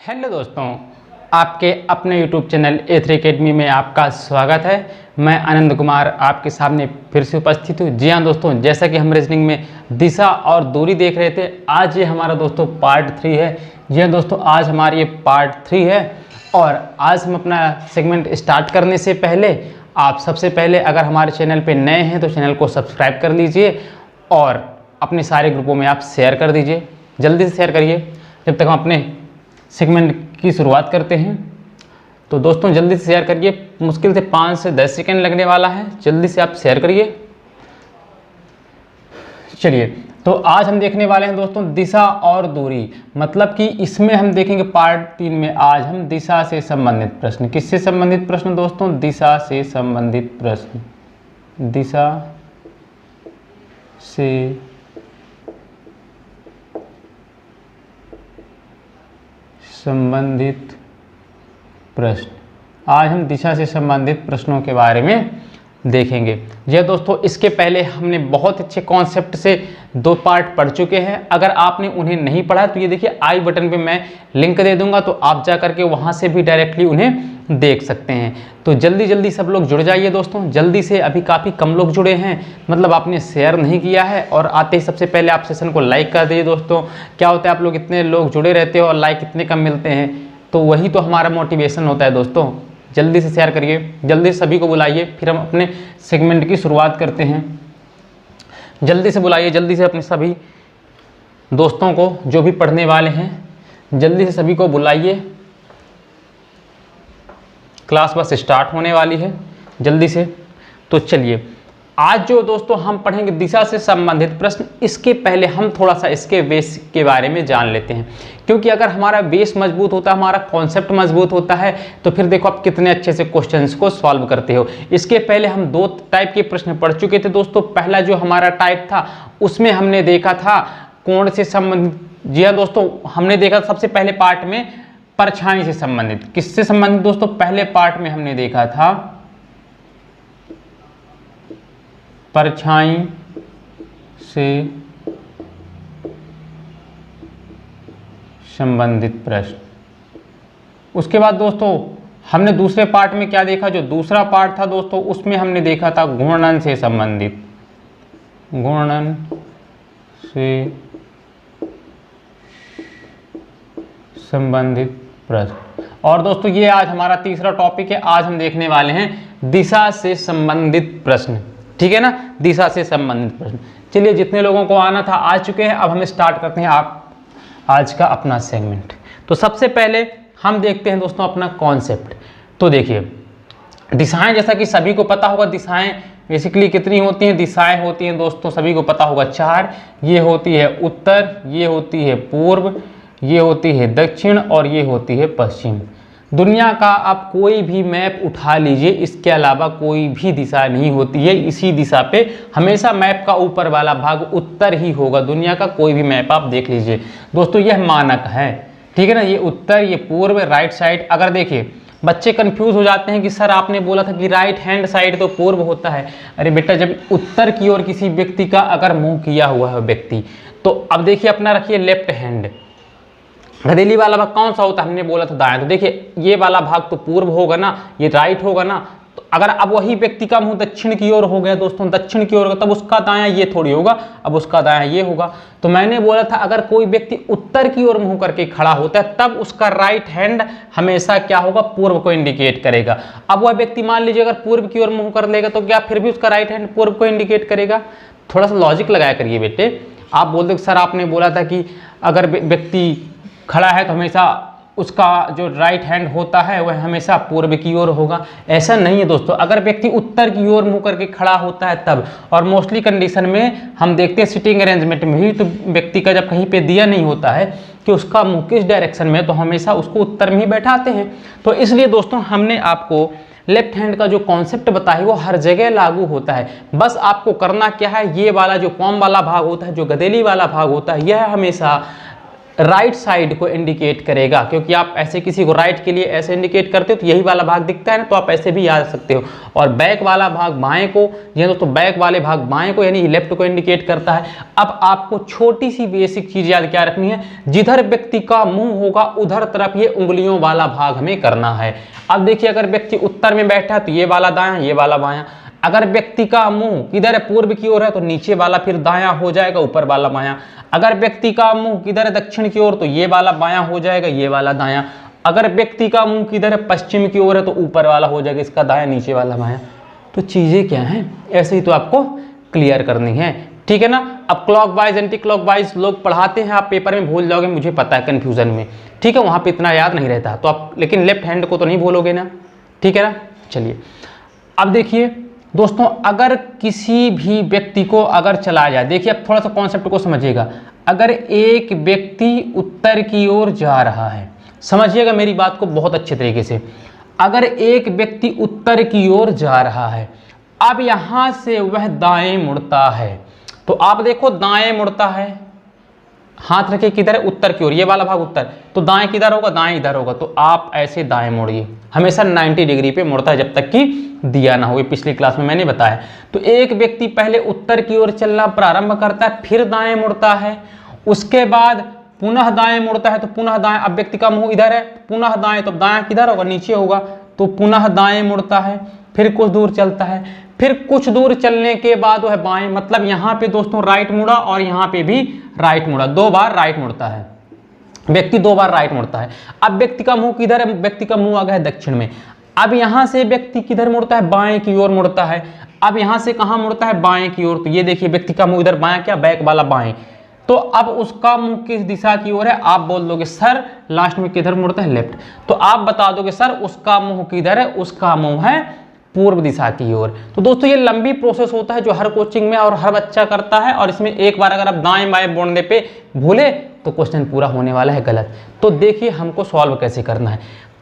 Hello दोस्तों, आपके अपने YouTube चैनल A3 अकेडमी में आपका स्वागत है। मैं आनंद कुमार आपके सामने फिर से उपस्थित हूँ। जी हाँ दोस्तों, जैसा कि हम रीजनिंग में दिशा और दूरी देख रहे थे, आज ये हमारा दोस्तों पार्ट 3 है। जी हाँ दोस्तों, आज हमारी ये पार्ट 3 है और आज हम अपना सेगमेंट स्टार्ट करने से पहले आप सबसे पहले अगर हमारे चैनल पर नए हैं तो चैनल को सब्सक्राइब कर लीजिए और अपने सारे ग्रुपों में आप शेयर कर दीजिए। जल्दी से शेयर करिए जब तक हम अपने सेगमेंट की शुरुआत करते हैं। तो दोस्तों जल्दी से शेयर करिए, मुश्किल से 5 से 10 सेकंड लगने वाला है, जल्दी से आप शेयर करिए। चलिए, तो आज हम देखने वाले हैं दोस्तों दिशा और दूरी, मतलब कि इसमें हम देखेंगे पार्ट 3 में आज हम दिशा से संबंधित प्रश्न। किससे संबंधित प्रश्न दोस्तों? दिशा से संबंधित प्रश्न। दिशा से संबंधित प्रश्न। आज हम दिशा से संबंधित प्रश्नों के बारे में देखेंगे। जी दोस्तों, इसके पहले हमने बहुत अच्छे कॉन्सेप्ट से 2 पार्ट पढ़ चुके हैं। अगर आपने उन्हें नहीं पढ़ा तो ये देखिए आई बटन पे मैं लिंक दे दूंगा, तो आप जा करके वहाँ से भी डायरेक्टली उन्हें देख सकते हैं। तो जल्दी जल्दी सब लोग जुड़ जाइए दोस्तों, जल्दी से। अभी काफ़ी कम लोग जुड़े हैं, मतलब आपने शेयर नहीं किया है। और आते ही सबसे पहले आप सेशन को लाइक कर दीजिए दोस्तों। क्या होता है, आप लोग इतने लोग जुड़े रहते हो और लाइक इतने कम मिलते हैं, तो वही तो हमारा मोटिवेशन होता है दोस्तों। जल्दी से शेयर करिए, जल्दी से सभी को बुलाइए, फिर हम अपने सेगमेंट की शुरुआत करते हैं। जल्दी से बुलाइए, जल्दी से अपने सभी दोस्तों को जो भी पढ़ने वाले हैं, जल्दी से सभी को बुलाइए। क्लास बस स्टार्ट होने वाली है, जल्दी से। तो चलिए, आज जो दोस्तों हम पढ़ेंगे दिशा से संबंधित प्रश्न, इसके पहले हम थोड़ा सा इसके बेस के बारे में जान लेते हैं। क्योंकि अगर हमारा बेस मजबूत होता है, हमारा कॉन्सेप्ट मजबूत होता है, तो फिर देखो आप कितने अच्छे से क्वेश्चंस को सॉल्व करते हो। इसके पहले हम 2 टाइप के प्रश्न पढ़ चुके थे दोस्तों। पहला जो हमारा टाइप था उसमें हमने देखा था कोण से संबंधित। जी हाँ दोस्तों, हमने देखा सबसे पहले पार्ट में परछाई से संबंधित। किससे संबंधित दोस्तों? पहले पार्ट में हमने देखा था परछाई से संबंधित प्रश्न। उसके बाद दोस्तों हमने दूसरे पार्ट में क्या देखा? जो दूसरा पार्ट था दोस्तों, उसमें हमने देखा था घूर्णन से संबंधित। घूर्णन से संबंधित प्रश्न। और दोस्तों ये आज हमारा तीसरा टॉपिक है। आज हम देखने वाले हैं दिशा से संबंधित प्रश्न, ठीक है ना? दिशा से संबंधित प्रश्न। चलिए, जितने लोगों को आना था आ चुके हैं। अब हम स्टार्ट करते हैं आज का अपना सेगमेंट। तो सबसे पहले हम देखते हैं दोस्तों अपना कॉन्सेप्ट। तो देखिए, दिशाएं, जैसा कि सभी को पता होगा, दिशाएं बेसिकली कितनी होती हैं? दिशाएं होती हैं दोस्तों, सभी को पता होगा 4। ये होती है उत्तर, ये होती है पूर्व, ये होती है दक्षिण और ये होती है पश्चिम। दुनिया का आप कोई भी मैप उठा लीजिए, इसके अलावा कोई भी दिशा नहीं होती है इसी दिशा पे। हमेशा मैप का ऊपर वाला भाग उत्तर ही होगा। दुनिया का कोई भी मैप आप देख लीजिए दोस्तों, यह मानक है, ठीक है ना? ये उत्तर, ये पूर्व, राइट साइड। अगर देखिए, बच्चे कंफ्यूज हो जाते हैं कि सर आपने बोला था कि राइट हैंड साइड तो पूर्व होता है। अरे बेटा, जब उत्तर की ओर किसी व्यक्ति का अगर मुंह किया हुआ है व्यक्ति, तो अब देखिए अपना रखिए लेफ्ट हैंड, गदेली वाला भाग कौन सा होता है? हमने बोला था दाएं। तो देखिए ये वाला भाग तो पूर्व होगा ना, ये राइट होगा ना। तो अगर अब वही व्यक्ति का मुंह दक्षिण की ओर हो गया दोस्तों, दक्षिण की ओर होगा, तब उसका दायां ये थोड़ी होगा, अब उसका दायां ये होगा। तो मैंने बोला था अगर कोई व्यक्ति उत्तर की ओर मुंह करके खड़ा होता है, तब उसका राइट हैंड हमेशा क्या होगा? पूर्व को इंडिकेट करेगा। अब वह व्यक्ति मान लीजिए अगर पूर्व की ओर मुंह कर लेगा, तो क्या फिर भी उसका राइट हैंड पूर्व को इंडिकेट करेगा? थोड़ा सा लॉजिक लगाया करिए बेटे। आप बोलते सर आपने बोला था कि अगर व्यक्ति खड़ा है तो हमेशा उसका जो राइट हैंड होता है वह हमेशा पूर्व की ओर होगा। ऐसा नहीं है दोस्तों, अगर व्यक्ति उत्तर की ओर मुंह करके खड़ा होता है तब। और मोस्टली कंडीशन में हम देखते हैं सिटिंग अरेंजमेंट में ही, तो व्यक्ति का जब कहीं पे दिया नहीं होता है कि उसका मुंह किस डायरेक्शन में, तो हमेशा उसको उत्तर में ही बैठाते हैं। तो इसलिए दोस्तों हमने आपको लेफ्ट हैंड का जो कॉन्सेप्ट बताया वो हर जगह लागू होता है। बस आपको करना क्या है, ये वाला जो कॉम वाला भाग होता है, जो गदेली वाला भाग होता है, यह हमेशा राइट साइड को इंडिकेट करेगा, क्योंकि आप ऐसे किसी को राइट के लिए ऐसे इंडिकेट करते हो तो यही वाला भाग दिखता है ना, तो आप ऐसे भी याद सकते हो। और बैक वाला भाग बाएं को, ये दोस्तों बैक वाले भाग बाएं को यानी लेफ्ट को इंडिकेट करता है। अब आपको छोटी सी बेसिक चीज याद क्या रखनी है, जिधर व्यक्ति का मुंह होगा उधर तरफ ये उंगलियों वाला भाग हमें करना है। अब देखिए अगर व्यक्ति उत्तर में बैठा है तो ये वाला दायां, ये वाला बायां। अगर व्यक्ति का मुंह किधर है, पूर्व की ओर है, तो नीचे वाला फिर दायां हो जाएगा, ऊपर वाला बायां। अगर व्यक्ति का मुंह किधर है, दक्षिण की ओर, तो ये वाला बायां हो जाएगा, ये वाला दायां। अगर व्यक्ति का मुंह किधर है, पश्चिम की ओर है, तो ऊपर वाला हो जाएगा, इसका दायां, नीचे वाला बायां। तो चीजें क्या हैं, ऐसे ही तो आपको क्लियर करनी है, ठीक है ना। अब clock wise anti clock wise लोग पढ़ाते हैं, आप पेपर में भूल जाओगे, मुझे पता है कंफ्यूजन में, ठीक है, वहां पे इतना याद नहीं रहता, तो आप लेकिन लेफ्ट हैंड को तो नहीं भूलोगे ना, ठीक है ना। चलिए अब देखिए दोस्तों, अगर किसी भी व्यक्ति को अगर चलाया जाए, देखिए अब थोड़ा सा कॉन्सेप्ट को समझिएगा। अगर एक व्यक्ति उत्तर की ओर जा रहा है, समझिएगा मेरी बात को बहुत अच्छे तरीके से। अगर एक व्यक्ति उत्तर की ओर जा रहा है, अब यहां से वह दाएं मुड़ता है, तो आप देखो दाएं मुड़ता है, हाथ रखे किधर है, उत्तर की ओर, ये वाला भाग उत्तर, तो दाएं किधर होगा, दाएं इधर होगा, तो आप ऐसे दाएं मोड़िए, हमेशा 90 डिग्री पे मुड़ता है जब तक कि दिया ना हो, ये पिछली क्लास में मैंने बताया। तो एक व्यक्ति पहले उत्तर की ओर चलना प्रारंभ करता है, फिर दाएं मुड़ता है, उसके बाद पुनः दाएं मुड़ता है, तो पुनः दाएं, अब व्यक्ति का मुंह इधर है, पुनः दाएं, तो दाएं किधर होगा, नीचे होगा, तो पुनः दाएं मुड़ता है, फिर कुछ दूर चलता है, फिर कुछ दूर चलने के बाद वह बाएं, मतलब यहाँ पे दोस्तों राइट मुड़ा और यहाँ पे भी राइट मुड़ा, 2 बार राइट मुड़ता है व्यक्ति, 2 बार राइट मुड़ता है। अब व्यक्ति का मुंह किधर है, व्यक्ति का मुंह आ गया है दक्षिण में। अब यहाँ से व्यक्ति किधर मुड़ता है, बाएं की ओर मुड़ता है। अब यहाँ से कहाँ मुड़ता है, बाएं की ओर, तो ये देखिए व्यक्ति का मुंह इधर, बाएं क्या, बैक वाला बाएं, तो अब उसका मुंह किस दिशा की ओर है, आप बोल दोगे सर लास्ट में किधर मुड़ता है, लेफ्ट, तो आप बता दोगे सर उसका मुंह किधर है, उसका मुंह है पूर्व दिशा की ओर। तो दोस्तों ये लंबी प्रोसेस होता है जो हर कोचिंग में और हर बच्चा करता है, और इसमें एक बार अगर आप दाएं बाएं बोलने पे भूले तो क्वेश्चन पूरा होने वाला है गलत। तो देखिए हमको सॉल्व कैसे करना है।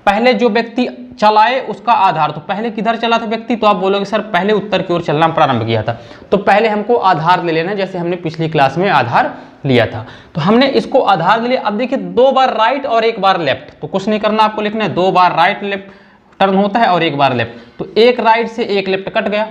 पहले जो व्यक्ति चलाए उसका आधार, तो पहले किधर चला था व्यक्ति, तो आप बोलोगे सर पहले उत्तर की ओर चलना प्रारंभ किया था, तो पहले हमको आधार ले लेना, जैसे हमने पिछली क्लास में आधार लिया था, तो हमने इसको आधार ले लिया। अब देखिए 2 बार राइट और 1 बार लेफ्ट, तो कुछ नहीं करना, आपको लिखना है 2 बार राइट लेफ्ट टर्न होता है और 1 बार लेफ्ट, तो 1 राइट से 1 लेफ्ट कट गया,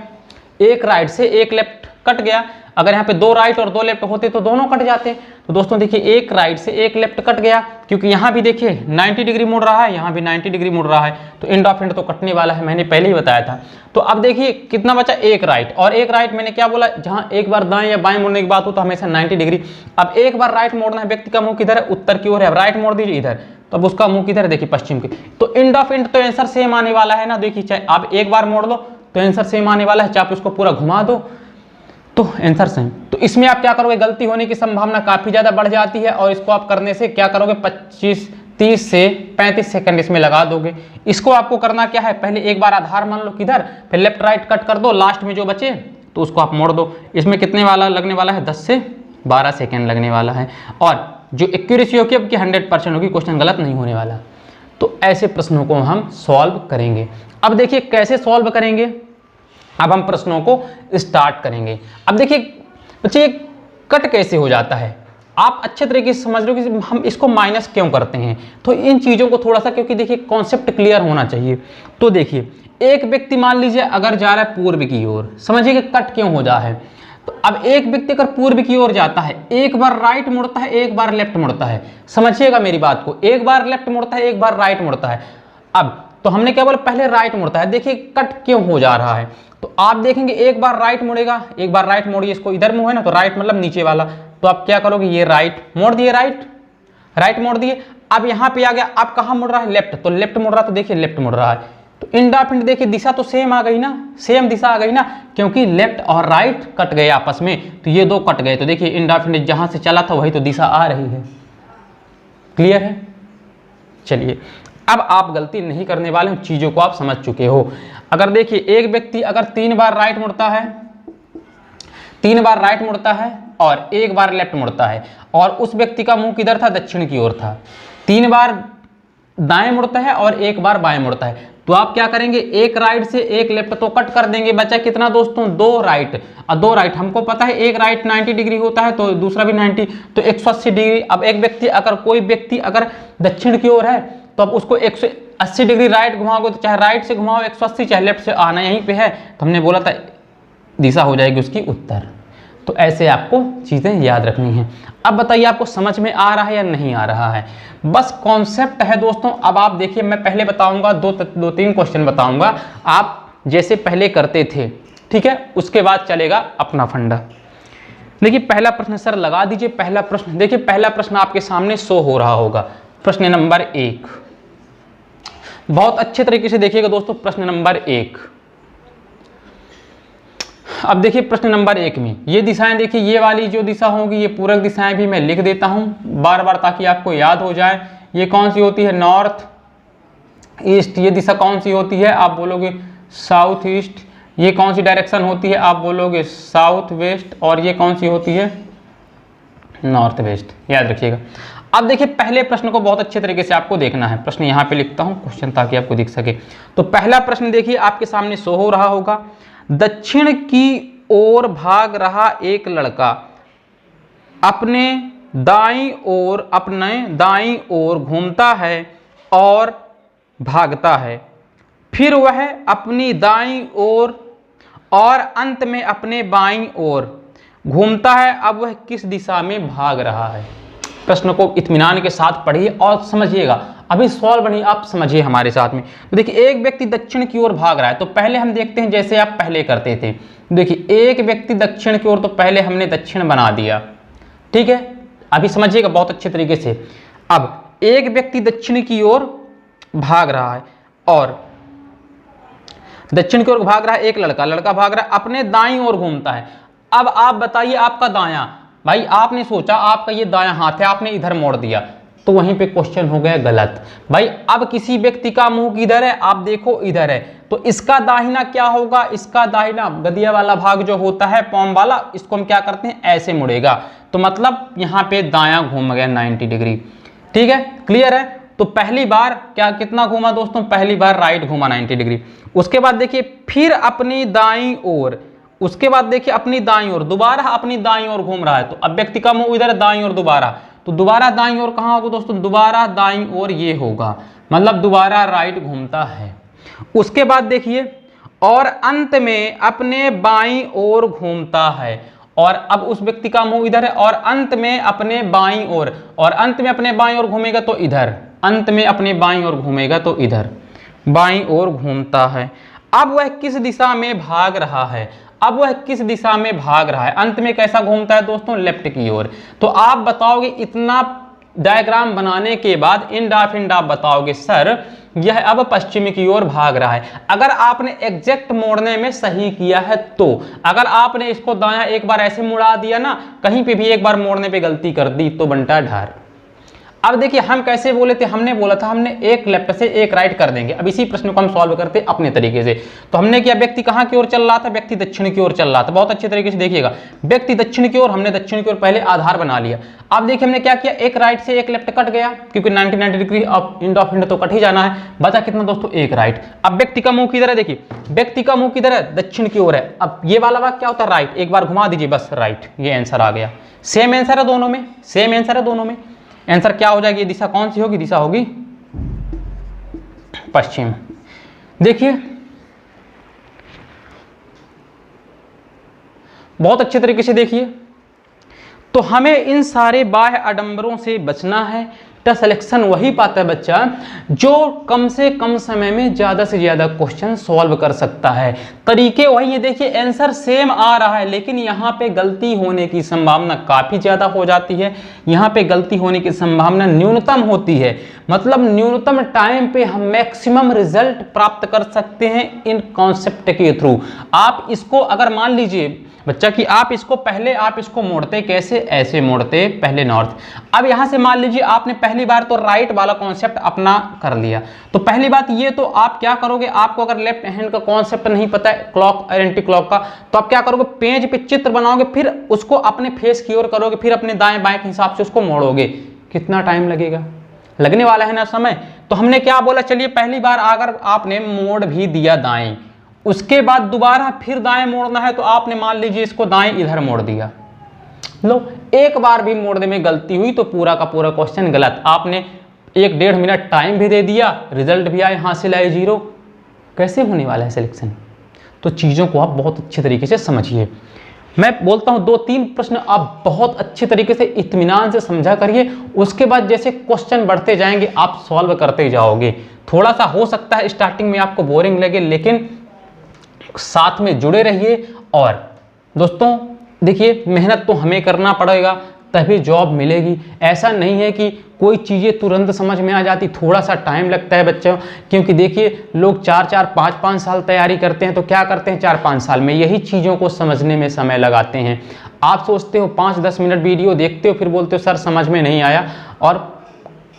1 राइट से 1 लेफ्ट कट गया। अगर यहाँ पे 2 राइट और 2 लेफ्ट होते तो दोनों कट जाते। तो दोस्तों देखिए 1 राइट से 1 लेफ्ट कट गया, क्योंकि यहाँ भी देखिए 90 डिग्री मुड़ रहा है, यहाँ भी 90 डिग्री मुड़ रहा है, तो एंड ऑफ एंड तो कटने वाला है, मैंने पहले ही बताया था। तो अब देखिए कितना बचा, 1 राइट, और 1 राइट मैंने क्या बोला, जहाँ एक बार दाएं या बाएं मुड़ने की बात हो तो हमेशा 90 डिग्री। अब 1 बार राइट मोड़ना है, व्यक्ति का मुंह किधर है, उत्तर की ओर है, अब राइट मोड़ दीजिए इधर, तो अब उसका मुंह किधर है, देखिए पश्चिम की, तो एंड ऑफ एंड तो आंसर सेम आने वाला है ना। देखिए चाहे आप 1 बार मोड़ लो तो आंसर सेम आने वाला है, चाहे आप उसको पूरा घुमा दो तो आंसर सेम। तो इसमें आप क्या करोगे, गलती होने की संभावना काफी ज्यादा बढ़ जाती है, और इसको आप करने से क्या करोगे, 30 से 35 सेकंड इसमें लगा दोगे। इसको आपको करना क्या है, पहले 1 बार आधार मान लो किधर, फिर लेफ्ट राइट कट कर दो, लास्ट में जो बचे तो उसको आप मोड़ दो। इसमें कितने वाला लगने वाला है, 10 से 12 सेकेंड लगने वाला है, और जो एक्यूरेसी होगी अब की 100% होगी, क्वेश्चन गलत नहीं होने वाला। तो ऐसे प्रश्नों को हम सॉल्व करेंगे। अब देखिए कैसे सॉल्व करेंगे, अब हम प्रश्नों को स्टार्ट करेंगे। अब देखिए बच्चे कट कैसे हो जाता है, आप अच्छे तरीके से समझ लो कि हम इसको माइनस क्यों करते हैं, तो इन चीज़ों को थोड़ा सा, क्योंकि देखिए कॉन्सेप्ट क्लियर होना चाहिए। तो देखिए एक व्यक्ति मान लीजिए अगर जा रहा है पूर्व की ओर, समझिए कि कट क्यों हो जा है। तो अब एक व्यक्ति अगर पूर्व की ओर जाता है, 1 बार राइट मुड़ता है, 1 बार लेफ्ट मुड़ता है, समझिएगा मेरी बात को, 1 बार लेफ्ट मुड़ता है, 1 बार राइट मुड़ता है। अब तो हमने क्या बोला, पहले राइट मुड़ता है, देखिए कट क्यों हो जा रहा है, तो आप देखेंगे 1 बार राइट मुड़ेगा, 1 बार राइट मोड़िए, इसको इधर मुंह है ना, तो राइट मतलब नीचे वाला, तो आप क्या करोगे, ये राइट मोड़ दिए, राइट मोड़ दिए। अब यहाँ पे आ गया, अब कहाँ मुड़ रहा है, लेफ्ट, तो लेफ्ट मुड़ रहा है, तो देखिए लेफ्ट मुड़ रहा है, तो एंड ऑफ एंड देखिए दिशा तो सेम आ गई ना, सेम दिशा आ गई ना, क्योंकि लेफ्ट और राइट कट गए आपस में, तो ये 2 कट गए, तो देखिए एंड ऑफ एंड जहां से चला था वही तो दिशा आ रही है। क्लियर है। चलिए अब आप गलती नहीं करने वाले हो, चीजों को आप समझ चुके हो। अगर देखिए एक व्यक्ति अगर 3 बार राइट मुड़ता है, 3 बार राइट मुड़ता है और 1 बार लेफ्ट मुड़ता है, और उस व्यक्ति का मुंह किधर था, दक्षिण की ओर था, 3 बार दाएं मुड़ता है और 1 बार बाएं मुड़ता है, तो आप क्या करेंगे, एक राइट से एक लेफ्ट तो कट कर देंगे, बचा कितना दोस्तों, 2 राइट। और 2 राइट हमको पता है एक राइट 90 डिग्री होता है तो दूसरा भी 90, तो 180 डिग्री। अब एक व्यक्ति अगर कोई व्यक्ति अगर दक्षिण की ओर है तो अब उसको 180 डिग्री राइट घुमाओगे, तो चाहे राइट से घुमाओ 180, चाहे लेफ्ट से, आना यहीं पे है, तो हमने बोला था दिशा हो जाएगी उसकी उत्तर। तो ऐसे आपको चीज़ें याद रखनी है। अब बताइए आपको समझ में आ रहा है या नहीं आ रहा है, बस कॉन्सेप्ट है दोस्तों। अब आप देखिए, मैं पहले बताऊंगा, 2-3 क्वेश्चन बताऊंगा, आप जैसे पहले करते थे, ठीक है, उसके बाद चलेगा अपना फंडा। देखिए पहला प्रश्न सर लगा दीजिए, पहला प्रश्न देखिए, पहला प्रश्न आपके सामने शो हो रहा होगा, प्रश्न नंबर 1। बहुत अच्छे तरीके से देखिएगा दोस्तों, प्रश्न नंबर 1। अब देखिए प्रश्न नंबर 1 में ये दिशाएं देखिए, ये वाली जो दिशा होगी ये पूरक दिशाएं भी मैं लिख देता हूं बार बार ताकि आपको याद हो जाए। ये कौन सी होती है, नॉर्थ ईस्ट। ये दिशा कौन सी होती है, आप बोलोगे साउथ ईस्ट। ये कौन सी डायरेक्शन होती है, आप बोलोगे साउथ वेस्ट। और ये कौन सी होती है, नॉर्थ वेस्ट। याद रखिएगा। अब देखिए पहले प्रश्न को बहुत अच्छे तरीके से आपको देखना है। प्रश्न यहाँ पे लिखता हूँ क्वेश्चन ताकि आपको दिख सके। तो पहला प्रश्न देखिए आपके सामने शो हो रहा होगा, दक्षिण की ओर भाग रहा एक लड़का अपने दाईं ओर घूमता है और भागता है, फिर वह अपनी दाईं ओर और अंत में अपने बाईं ओर घूमता है। अब वह किस दिशा में भाग रहा है। प्रश्न को इत्मीनान के साथ पढ़िए और समझिएगा, अभी सॉल्व नहीं, आप समझिए हमारे साथ में। तो देखिए एक व्यक्ति दक्षिण की ओर भाग रहा है, तो पहले हम देखते हैं जैसे आप पहले करते थे। देखिए एक व्यक्ति दक्षिण की ओर, तो पहले हमने दक्षिण बना दिया, ठीक है, अभी समझिएगा बहुत अच्छे तरीके से। अब एक व्यक्ति दक्षिण की ओर भाग रहा है और दक्षिण की ओर भाग रहा है एक लड़का भाग रहा है, अपने दाईं ओर घूमता है। अब आप बताइए आपका दायां, भाई आपने सोचा आपका ये दायां हाथ है, आपने इधर मोड़ दिया, तो वहीं पे क्वेश्चन हो गया गलत। भाई अब किसी व्यक्ति का मुंह किधर है, आप देखो इधर है, तो इसका दाहिना क्या होगा, इसका दाहिना गदिया वाला भाग जो होता है पॉम वाला, इसको हम क्या करते हैं, ऐसे मुड़ेगा, तो मतलब यहाँ पे दायां घूम गया 90 डिग्री। ठीक है, क्लियर है। तो पहली बार क्या कितना घूमा दोस्तों, पहली बार राइट घूमा 90 डिग्री। उसके बाद देखिए फिर अपनी दाईं ओर, उसके बाद देखिए अपनी दाईं ओर, दोबारा अपनी दाईं ओर घूम रहा है, तो अब व्यक्ति का मुंह इधर, दाईं ओर दोबारा, तो दोबारा दाईं ओर कहाँ होगा दोस्तों, दोबारा दाईं ओर ये होगा, मतलब दोबारा राइट घूमता है। उसके बाद देखिए और अंत में अपने बाईं ओर घूमता है, और अब उस व्यक्ति का मुंह इधर है और अंत में अपने बाईं ओर, और अंत में अपने बाईं ओर घूमेगा तो इधर, अंत में अपने बाईं ओर घूमेगा तो इधर, बाईं ओर घूमता है। अब वह किस दिशा में भाग रहा है, अब वह किस दिशा में भाग रहा है, अंत में कैसा घूमता है दोस्तों, लेफ्ट की ओर। तो आप बताओगे इतना डायग्राम बनाने के बाद इंड ऑफ बताओगे सर यह अब पश्चिम की ओर भाग रहा है। अगर आपने एग्जैक्ट मोड़ने में सही किया है तो, अगर आपने इसको दायां एक बार ऐसे मुड़ा दिया ना, कहीं पे भी एक बार मोड़ने पे गलती कर दी तो बनता ढार। अब देखिए हम कैसे बोले थे, हमने बोला था हमने एक लेफ्ट से एक राइट कर देंगे। अब इसी प्रश्न को हम सॉल्व करते अपने तरीके से। तो हमने किया, व्यक्ति कहाँ की ओर चल रहा था, व्यक्ति दक्षिण की ओर चल रहा था। बहुत अच्छे तरीके से देखिएगा, व्यक्ति दक्षिण की ओर, हमने दक्षिण की ओर पहले आधार बना लिया। अब देखिए हमने क्या किया, एक राइट से एक लेफ्ट कट गया, क्योंकि 90 डिग्री ऑफ इंड तो कट ही जाना है। बचा कितना दोस्तों, एक राइट। अब व्यक्ति का मुंह किधर है, देखिए व्यक्ति का मुंह किधर है, दक्षिण की ओर है। अब ये वाला भाग क्या होता है, राइट, एक बार घुमा दीजिए बस राइट, ये आंसर आ गया। सेम आंसर है दोनों में, सेम आंसर है दोनों में। आंसर क्या हो जाएगी, दिशा कौन सी होगी, दिशा होगी पश्चिम। देखिए बहुत अच्छे तरीके से देखिए, तो हमें इन सारे बाह्य आडंबरों से बचना है। सिलेक्शन वही पाता है बच्चा जो कम से कम समय में ज्यादा से ज्यादा क्वेश्चन सॉल्व कर सकता है। तरीके वही है, देखिए आंसर सेम आ रहा है लेकिन यहाँ पे गलती होने की संभावना काफी ज्यादा हो जाती है, यहाँ पे गलती होने की संभावना न्यूनतम होती है। मतलब न्यूनतम टाइम पे हम मैक्सिमम रिजल्ट प्राप्त कर सकते हैं इन कॉन्सेप्ट के थ्रू। आप इसको अगर मान लीजिए बच्चा कि आप इसको पहले आप इसको मोड़ते कैसे, ऐसे मोड़ते पहले नॉर्थ। अब यहां से मान लीजिए आपने पहली बार तो राइट वाला कॉन्सेप्ट अपना कर लिया, तो पहली बात ये, तो आप क्या करोगे, आपको अगर लेफ्ट हैंड का कॉन्सेप्ट नहीं पता है क्लॉक और एंटी क्लॉक का, तो आप क्या करोगे, पेज पे चित्र बनाओगे, फिर उसको अपने फेस की ओर करोगे, फिर अपने दाएं बाएं के हिसाब से उसको मोड़ोगे। कितना टाइम लगेगा, लगने वाला है ना समय। तो हमने क्या बोला, चलिए पहली बार अगर आपने मोड़ भी दिया दाएं, उसके बाद दोबारा फिर दाएं मोड़ना है, तो आपने मान लीजिए इसको दाएं इधर मोड़ दिया, लो एक बार भी मोड़ने में गलती हुई तो पूरा का पूरा क्वेश्चन गलत। आपने 1-1.5 मिनट टाइम भी दे दिया, रिजल्ट भी आए, हासिल आए 0, कैसे होने वाला है सिलेक्शन? तो चीज़ों को आप बहुत अच्छे तरीके से समझिए। मैं बोलता हूं 2-3 प्रश्न आप बहुत अच्छे तरीके से इत्मीनान से समझा करिए, उसके बाद जैसे क्वेश्चन बढ़ते जाएंगे आप सॉल्व करते जाओगे। थोड़ा सा हो सकता है स्टार्टिंग में आपको बोरिंग लगे, लेकिन साथ में जुड़े रहिए। और दोस्तों देखिए, मेहनत तो हमें करना पड़ेगा तभी जॉब मिलेगी। ऐसा नहीं है कि कोई चीज़ें तुरंत समझ में आ जाती, थोड़ा सा टाइम लगता है बच्चों। क्योंकि देखिए लोग 4-4, 5-5 साल तैयारी करते हैं, तो क्या करते हैं 4-5 साल में यही चीज़ों को समझने में समय लगाते हैं। आप सोचते हो 5-10 मिनट वीडियो देखते हो, फिर बोलते हो सर समझ में नहीं आया, और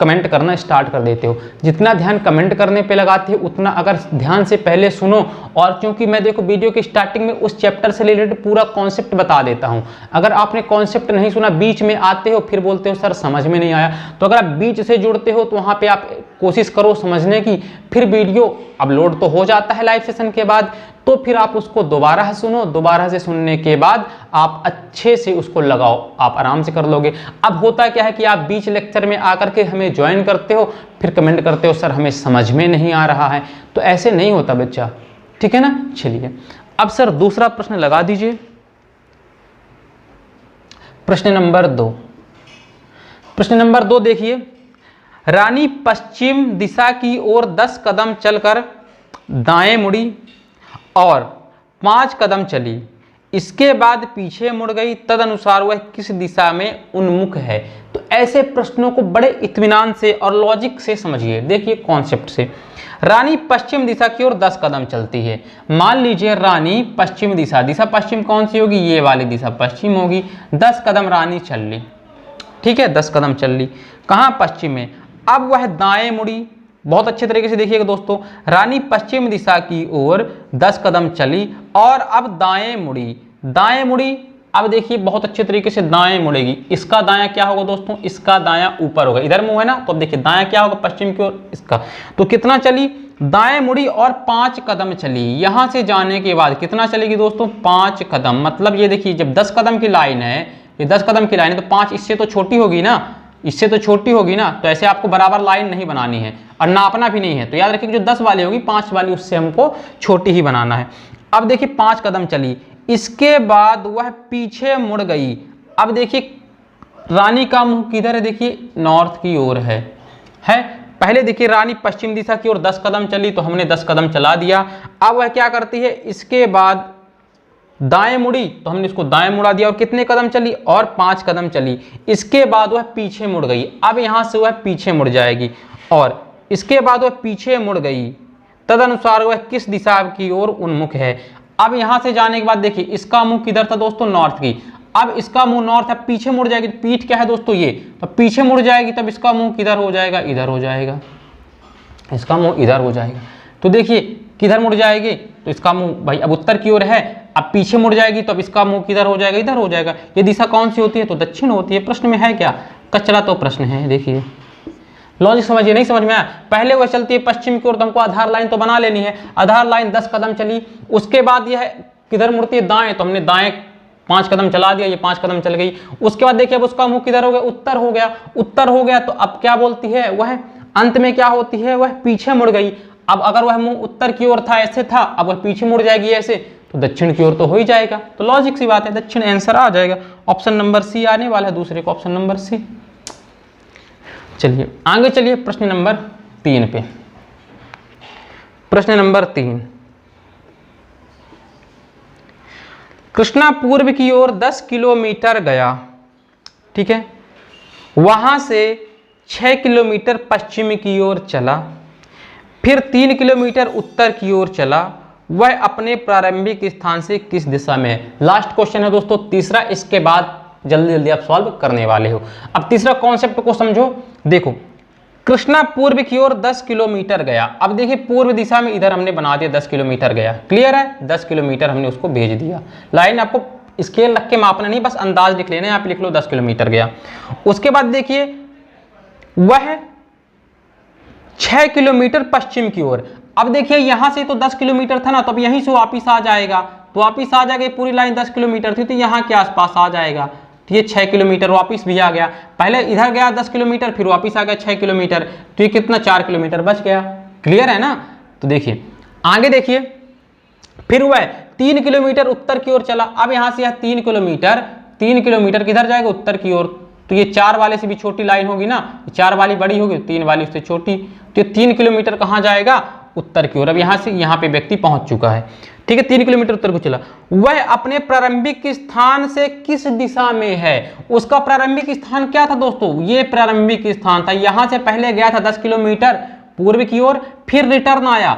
कमेंट करना स्टार्ट कर देते हो। जितना ध्यान कमेंट करने पे लगाते हो उतना अगर ध्यान से पहले सुनो, और क्योंकि मैं देखो वीडियो की स्टार्टिंग में उस चैप्टर से रिलेटेड पूरा कॉन्सेप्ट बता देता हूं। अगर आपने कॉन्सेप्ट नहीं सुना, बीच में आते हो फिर बोलते हो सर समझ में नहीं आया, तो अगर आप बीच से जुड़ते हो तो वहां पे आप कोशिश करो समझने की। फिर वीडियो अपलोड तो हो जाता है लाइव सेशन के बाद, तो फिर आप उसको दोबारा सुनो, दोबारा से सुनने के बाद आप अच्छे से उसको लगाओ, आप आराम से कर लोगे। अब होता क्या है कि आप बीच लेक्चर में आकर के हमें ज्वाइन करते हो, फिर कमेंट करते हो सर हमें समझ में नहीं आ रहा है, तो ऐसे नहीं होता बच्चा, ठीक है ना। चलिए अब सर दूसरा प्रश्न लगा दीजिए, प्रश्न नंबर 2। प्रश्न नंबर 2 देखिए, रानी पश्चिम दिशा की ओर 10 कदम चलकर दाएं मुड़ी और 5 कदम चली, इसके बाद पीछे मुड़ गई, तदनुसार वह किस दिशा में उन्मुख है? तो ऐसे प्रश्नों को बड़े इत्मीनान से और लॉजिक से समझिए। देखिए कॉन्सेप्ट से, रानी पश्चिम दिशा की ओर 10 कदम चलती है। मान लीजिए रानी पश्चिम दिशा, दिशा पश्चिम कौन सी होगी, ये वाली दिशा पश्चिम होगी। 10 कदम रानी चल ली, ठीक है, 10 कदम चल ली, कहाँ, पश्चिम में। अब वह दाएं मुड़ी, बहुत अच्छे तरीके से देखिएगा दोस्तों, रानी पश्चिम दिशा की ओर 10 कदम चली और अब दाएं मुड़ी, दाएं मुड़ी। अब देखिए बहुत अच्छे तरीके से दाएं मुड़ेगी, इसका दायां क्या होगा दोस्तों, इसका दायां ऊपर होगा, इधर मुंह है ना, तो अब देखिए दायां क्या होगा पश्चिम की ओर, इसका। तो कितना चली, दाएं मुड़ी और 5 कदम चली। यहां से जाने के बाद कितना चलेगी दोस्तों, 5 कदम। मतलब ये देखिए जब 10 कदम की लाइन है, ये 10 कदम की लाइन है, तो 5 इससे तो छोटी होगी ना, इससे तो छोटी होगी ना, तो ऐसे आपको बराबर लाइन नहीं बनानी है और नापना भी नहीं है। तो याद रखिए जो 10 वाली होगी, 5 वाली उससे हमको छोटी ही बनाना है। अब देखिए 5 कदम चली, इसके बाद वह पीछे मुड़ गई। अब देखिए रानी का मुंह किधर है, देखिए नॉर्थ की ओर है। पहले देखिए रानी पश्चिम दिशा की ओर 10 कदम चली, तो हमने 10 कदम चला दिया। अब वह क्या करती है, इसके बाद दाएं मुड़ी, तो हमने इसको दाएं मुड़ा दिया और कितने कदम चली, और 5 कदम चली। इसके बाद वह पीछे मुड़ गई, अब यहां से वह पीछे मुड़ जाएगी और इसके बाद वह पीछे मुड़ गई, तदनुसार वह किस दिशा की ओर उन्मुख है? अब यहां से जाने के बाद देखिए इसका मुंह किधर था दोस्तों, नॉर्थ की। अब इसका मुंह नॉर्थ है, पीछे मुड़ जाएगी, पीठ क्या है दोस्तों ये, तो पीछे मुड़ जाएगी, तब इसका मुंह किधर हो जाएगा, इधर हो जाएगा, इसका मुंह इधर हो जाएगा। तो देखिए किधर मुड़ जाएगी, तो इसका मुंह भाई अब उत्तर की ओर है, अब पीछे मुड़ जाएगी तो अब इसका मुंह किधर हो जाएगा, इधर हो जाएगा। ये दिशा कौन सी होती है, तो दक्षिण होती है। प्रश्न में है क्या, कचरा तो प्रश्न है। देखिए लॉजिक समझिए, नहीं समझ में आया, पहले वह चलती है पश्चिम की ओर, तो हमको आधार लाइन तो बना लेनी है। आधार लाइन 10 कदम चली, उसके बाद यह किधर मुड़ती है, दाएं, तो हमने दाएं 5 कदम चला दिया, ये 5 कदम चल गई। उसके बाद देखिए अब उसका मुंह किधर हो गया, उत्तर हो गया, उत्तर हो गया। तो अब क्या बोलती है वह, अंत में क्या होती है, वह पीछे मुड़ गई। अब अगर वह मुंह उत्तर की ओर था, ऐसे था, अब वह पीछे मुड़ जाएगी ऐसे, तो दक्षिण की ओर तो हो ही जाएगा। तो लॉजिक सी बात है, दक्षिण आंसर आ जाएगा। ऑप्शन नंबर सी आने वाला है दूसरे को, ऑप्शन नंबर सी। चलिए आगे चलिए प्रश्न नंबर 3 पे। प्रश्न नंबर 3, कृष्णा पूर्व की ओर 10 किलोमीटर गया, ठीक है, वहां से 6 किलोमीटर पश्चिम की ओर चला, फिर 3 किलोमीटर उत्तर की ओर चला, वह अपने प्रारंभिक स्थान से किस दिशा में है? लास्ट क्वेश्चन है दोस्तों, तीसरा, इसके बाद जल्दी जल्दी आप सॉल्व करने वाले हो। अब तीसरा कॉन्सेप्ट को समझो। देखो कृष्णा पूर्व की ओर 10 किलोमीटर गया। अब देखिए पूर्व दिशा में इधर हमने बना दिया 10 किलोमीटर गया, क्लियर है, 10 किलोमीटर हमने उसको भेज दिया। लाइन आपको स्केल रख के मापना नहीं, बस अंदाज लिख लेना, यहाँ पे लिख लो 10 किलोमीटर गया। उसके बाद देखिए वह 6 किलोमीटर पश्चिम की ओर। अब देखिए यहां से तो 10 किलोमीटर था ना, तो अब यहीं से वापिस आ जाएगा, तो वापिस आ जाएगा, पूरी लाइन 10 किलोमीटर थी तो यहाँ के आसपास आ जाएगा। तो ये 6 किलोमीटर वापिस भी आ गया, पहले इधर गया 10 किलोमीटर, फिर वापिस आ गया 6 किलोमीटर, तो ये कितना 4 किलोमीटर बच गया। क्लियर है ना। तो देखिए आगे देखिए, फिर वह 3 किलोमीटर उत्तर की ओर चला। अब यहाँ से यह 3 किलोमीटर किधर जाएगा, उत्तर की ओर। तो ये 4 वाले से भी छोटी लाइन होगी ना, 4 वाली बड़ी होगी, 3 वाली उससे छोटी, तो ये 3 किलोमीटर कहाँ जाएगा, उत्तर की ओर। अब यहाँ से यहाँ पे व्यक्ति पहुंच चुका है, ठीक है, 3 किलोमीटर उत्तर को चला। वह अपने प्रारंभिक स्थान से किस दिशा में है, उसका प्रारंभिक स्थान क्या था दोस्तों, ये प्रारंभिक स्थान था। यहां से पहले गया था 10 किलोमीटर पूर्व की ओर, फिर रिटर्न आया,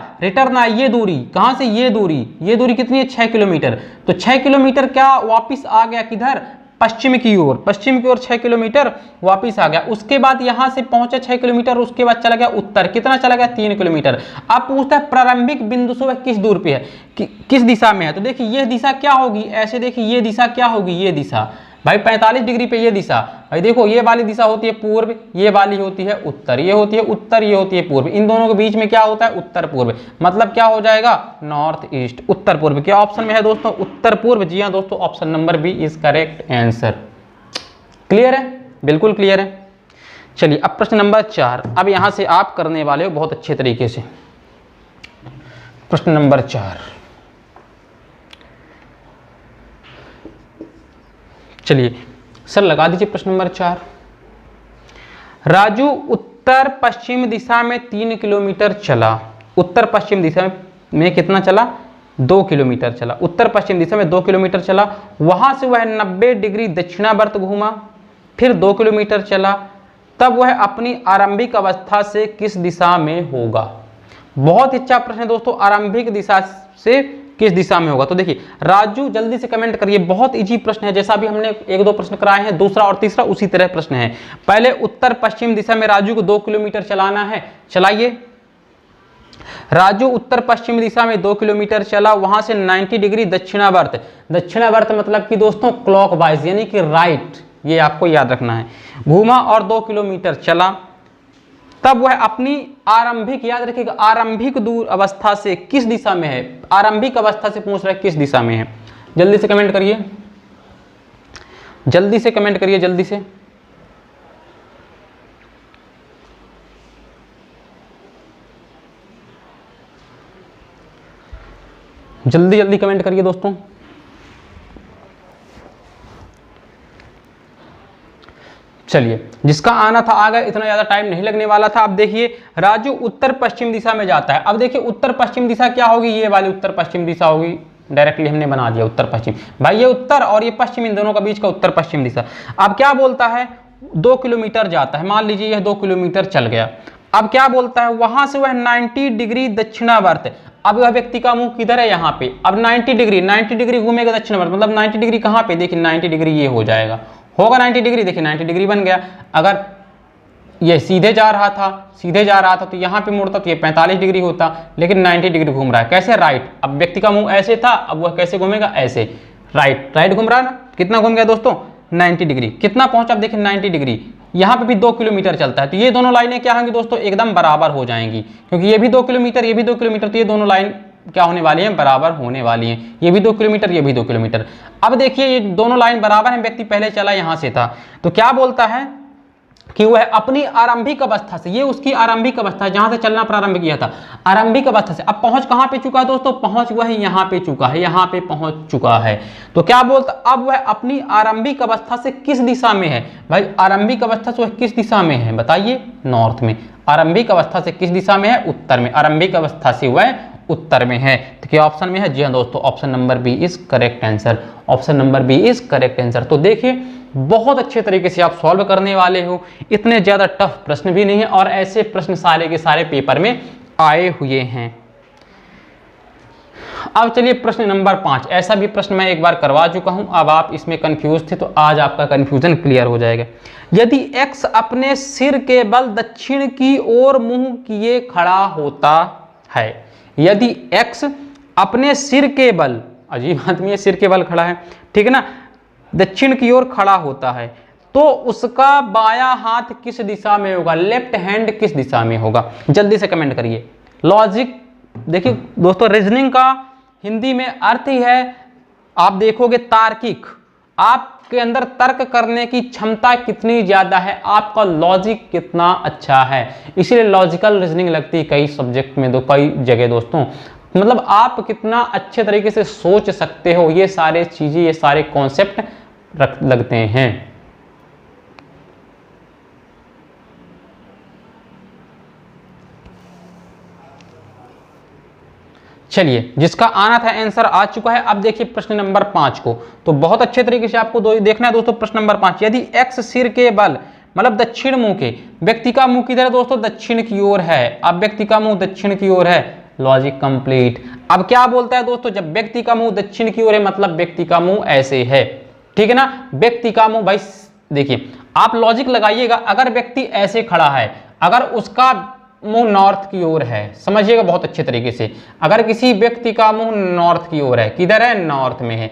ये दूरी कहां से, ये दूरी कितनी है, 6 किलोमीटर। तो 6 किलोमीटर क्या वापिस आ गया किधर, पश्चिम की ओर 6 किलोमीटर वापिस आ गया। उसके बाद यहां से पहुंचा 6 किलोमीटर, उसके बाद चला गया उत्तर, कितना चला गया, 3 किलोमीटर। अब पूछता है प्रारंभिक बिंदु से वह किस दूर पे है, किस दिशा में है। तो देखिए ये दिशा क्या होगी, ऐसे देखिए ये दिशा क्या होगी, ये दिशा भाई 45 डिग्री पे ये दिशा, भाई देखो ये वाली दिशा होती है पूर्व, ये वाली होती है उत्तर, ये होती है उत्तर, ये होती है पूर्व, इन दोनों के बीच में क्या होता है, उत्तर पूर्व, मतलब क्या हो जाएगा, नॉर्थ ईस्ट, उत्तर पूर्व। क्या ऑप्शन में है दोस्तों, उत्तर पूर्व। जी हाँ दोस्तों, option number B is correct answer. Clear है, बिल्कुल क्लियर है। चलिए अब प्रश्न नंबर 4, अब यहां से आप करने वाले हो बहुत अच्छे तरीके से। प्रश्न नंबर 4, चलिए सर लगा दीजिए प्रश्न नंबर 4। राजू उत्तर पश्चिम दिशा में 3 किलोमीटर चला, उत्तर पश्चिम दिशा में कितना चला, 2 किलोमीटर चला, उत्तर पश्चिम दिशा में 2 किलोमीटर चला। वहां से वह 90 डिग्री दक्षिणावर्त घूमा, फिर 2 किलोमीटर चला, तब वह अपनी आरंभिक अवस्था से किस दिशा में होगा। बहुत अच्छा प्रश्न है दोस्तों, आरंभिक दिशा से किस दिशा में होगा। तो देखिए राजू जल्दी से कमेंट करिए, बहुत इजी प्रश्न है, जैसा भी हमने 1-2 प्रश्न कराए हैं, दूसरा और तीसरा उसी तरह प्रश्न है। पहले उत्तर पश्चिम दिशा में राजू को 2 किलोमीटर चलाना है, चलाइए। राजू उत्तर पश्चिम दिशा में 2 किलोमीटर चला, वहां से 90 डिग्री दक्षिणावर्त, दक्षिणावर्त मतलब कि दोस्तों क्लॉकवाइज यानी कि राइट, ये आपको याद रखना है, घूमा और 2 किलोमीटर चला। तब वह अपनी आरंभिक, याद रखिएगा, आरंभिक दूर अवस्था से किस दिशा में है, आरंभिक अवस्था से पूछ रहा है किस दिशा में है। जल्दी से कमेंट करिए, जल्दी से कमेंट करिए, जल्दी से। जल्दी जल्दी कमेंट करिए दोस्तों। चलिए जिसका आना था आ गया, इतना ज्यादा टाइम नहीं लगने वाला था। अब देखिए राजू उत्तर पश्चिम दिशा में जाता है। अब देखिए उत्तर पश्चिम दिशा क्या होगी, ये वाली उत्तर पश्चिम दिशा होगी, डायरेक्टली हमने बना दिया उत्तर पश्चिम। भाई ये उत्तर और ये पश्चिम, इन दोनों का बीच का उत्तर पश्चिम दिशा। अब क्या बोलता है, 2 किलोमीटर जाता है, मान लीजिए यह 2 किलोमीटर चल गया। अब क्या बोलता है, वहां से वह 90 डिग्री दक्षिणावर्त, अब वह व्यक्ति का मुंह किधर है, यहाँ पे। अब 90 डिग्री घूमेगा दक्षिणावर्त, मतलब 90 डिग्री कहाँ पे, देखिए 90 डिग्री ये हो जाएगा, होगा 90 डिग्री, देखिए 90 डिग्री बन गया। अगर ये सीधे जा रहा था तो यहाँ पे मुड़ता तो ये 45 डिग्री होता, लेकिन 90 डिग्री घूम रहा है, कैसे, राइट। अब व्यक्ति का मुंह ऐसे था, अब वह कैसे घूमेगा, ऐसे, राइट घूम रहा है ना। कितना घूम गया दोस्तों, 90 डिग्री। कितना पहुंचा, अब देखिए 90 डिग्री, यहाँ पे भी 2 किलोमीटर चलता है, तो ये दोनों लाइनें क्या होंगी दोस्तों, एकदम बराबर हो जाएंगी, क्योंकि ये भी 2 किलोमीटर, ये भी 2 किलोमीटर, तो ये दोनों लाइन क्या होने वाली है, बराबर होने वाली है। ये भी 2 किलोमीटर, ये भी 2 किलोमीटर। अब देखिए ये दोनों लाइन बराबर हैं, व्यक्ति पहले चला यहां से था, तो क्या बोलता है कि वह अपनी आरंभिक अवस्था से, ये उसकी आरंभिक अवस्था है जहां से चलना प्रारंभ किया था, आरंभिक अवस्था से अब पहुंच कहां पे चुका है दोस्तों, पहुंच वह यहां पे चुका है, यहां पे पहुंच चुका है। तो क्या बोलता, अब वह अपनी आरंभिक अवस्था से किस दिशा में है। भाई आरंभिक अवस्था से वह किस दिशा में है, बताइए, नॉर्थ में। आरंभिक अवस्था से किस दिशा में है, उत्तर में। आरंभिक अवस्था से वह उत्तर में है, तो क्या ऑप्शन में है, जी हाँ दोस्तों, option number B is correct answer, option number B is correct answer. तो देखिए बहुत अच्छे तरीके से आप सॉल्व करने वाले हो, इतने ज्यादा टफ प्रश्न भी नहीं है, और ऐसे प्रश्न सारे के सारे पेपर में आए हुए हैं। अब चलिए प्रश्न नंबर 5, ऐसा भी प्रश्न मैं एक बार करवा चुका हूं, अब आप इसमें कंफ्यूज थे तो आज आपका कंफ्यूजन क्लियर हो जाएगा। यदि x अपने सिर के बल दक्षिण की ओर मुंह किए खड़ा होता है, यदि x अपने सिर के बल, अजीब आदमी है, सिर के बल खड़ा है, ठीक है ना, दक्षिण की ओर खड़ा होता है, तो उसका बायां हाथ किस दिशा में होगा, लेफ्ट हैंड किस दिशा में होगा। जल्दी से कमेंट करिए। लॉजिक देखिए दोस्तों, रीजनिंग का हिंदी में अर्थ ही है, आप देखोगे तार्किक, आपके अंदर तर्क करने की क्षमता कितनी ज्यादा है, आपका लॉजिक कितना अच्छा है, इसीलिए लॉजिकल रीजनिंग लगती है कई सब्जेक्ट में, कई जगह दोस्तों। मतलब आप कितना अच्छे तरीके से सोच सकते हो, ये सारे चीजें, ये सारे कॉन्सेप्ट लगते हैं। चलिए, जिसका आना था आंसर आ चुका है। अब देखिए प्रश्न नंबर 5 को, तो बहुत अच्छे तरीके से आपको देखना है दोस्तों। प्रश्न नंबर 5, यदि एक्स सिर के बल मतलब दक्षिण मुंह के, व्यक्ति का मुंह किधर है दोस्तों, दक्षिण की ओर है। अब व्यक्ति का मुंह दक्षिण की ओर है, लॉजिक कंप्लीट। अब क्या बोलता है दोस्तों, जब व्यक्ति का मुंह दक्षिण की ओर है मतलब व्यक्ति का मुंह ऐसे है, ठीक है ना। व्यक्ति का मुंह, भाई देखिए आप लॉजिक लगाइएगा, अगर व्यक्ति ऐसे खड़ा है, अगर उसका मुंह नॉर्थ की ओर है, समझिएगा बहुत अच्छे तरीके से, अगर किसी व्यक्ति का मुंह नॉर्थ की ओर है, किधर है, नॉर्थ में है,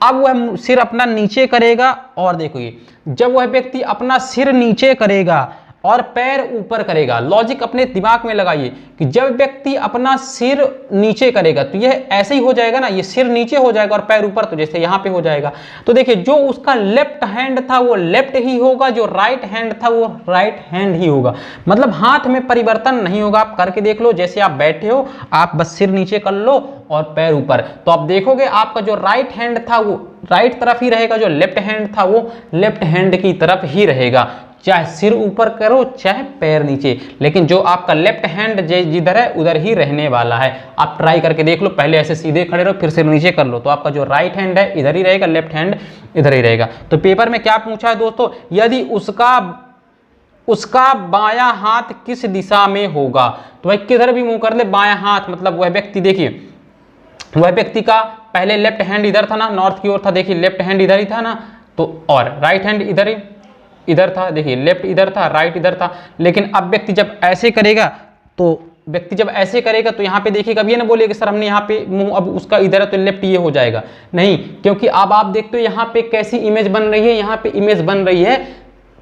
अब वह सिर अपना नीचे करेगा, और देखिए जब वह व्यक्ति अपना सिर नीचे करेगा और पैर ऊपर करेगा, लॉजिक अपने दिमाग में लगाइए कि जब व्यक्ति अपना सिर नीचे करेगा तो यह ऐसे ही हो जाएगा ना, ये सिर नीचे हो जाएगा और पैर ऊपर, तो जैसे यहाँ पे हो जाएगा। तो देखिए जो उसका लेफ्ट हैंड था वो लेफ्ट ही होगा, जो राइट हैंड था वो राइट हैंड ही होगा, मतलब हाथ में परिवर्तन नहीं होगा। आप करके देख लो, जैसे आप बैठे हो आप बस सिर नीचे कर लो और पैर ऊपर, तो आप देखोगे आपका जो राइट हैंड था वो राइट तरफ ही रहेगा, जो लेफ्ट हैंड था वो लेफ्ट हैंड की तरफ ही रहेगा, चाहे सिर ऊपर करो चाहे पैर नीचे, लेकिन जो आपका लेफ्ट हैंड जिधर है उधर ही रहने वाला है। आप ट्राई करके देख लो, पहले ऐसे सीधे खड़े रहो फिर सिर नीचे कर लो, तो आपका जो राइट हैंड है इधर ही रहेगा, लेफ्ट हैंड इधर ही रहेगा। तो पेपर में क्या पूछा है दोस्तों, यदि उसका बायां हाथ किस दिशा में होगा, तो भाई किधर भी मुंह कर ले बायां हाथ, मतलब वह व्यक्ति, देखिए वह व्यक्ति का पहले लेफ्ट हैंड इधर था ना, नॉर्थ की ओर था, देखिए लेफ्ट हैंड इधर ही था ना, तो और राइट हैंड इधर था, देखिए लेफ्ट इधर था, राइट इधर था। लेकिन अब व्यक्ति जब ऐसे करेगा तो यहाँ पे देखिए कभी ये ना बोलिए कि सर हमने यहाँ पे मुंह अब उसका इधर है तो लेफ्ट ये हो जाएगा, नहीं, क्योंकि अब आप देखते हो यहाँ पे कैसी इमेज बन रही है, यहाँ पे इमेज बन रही है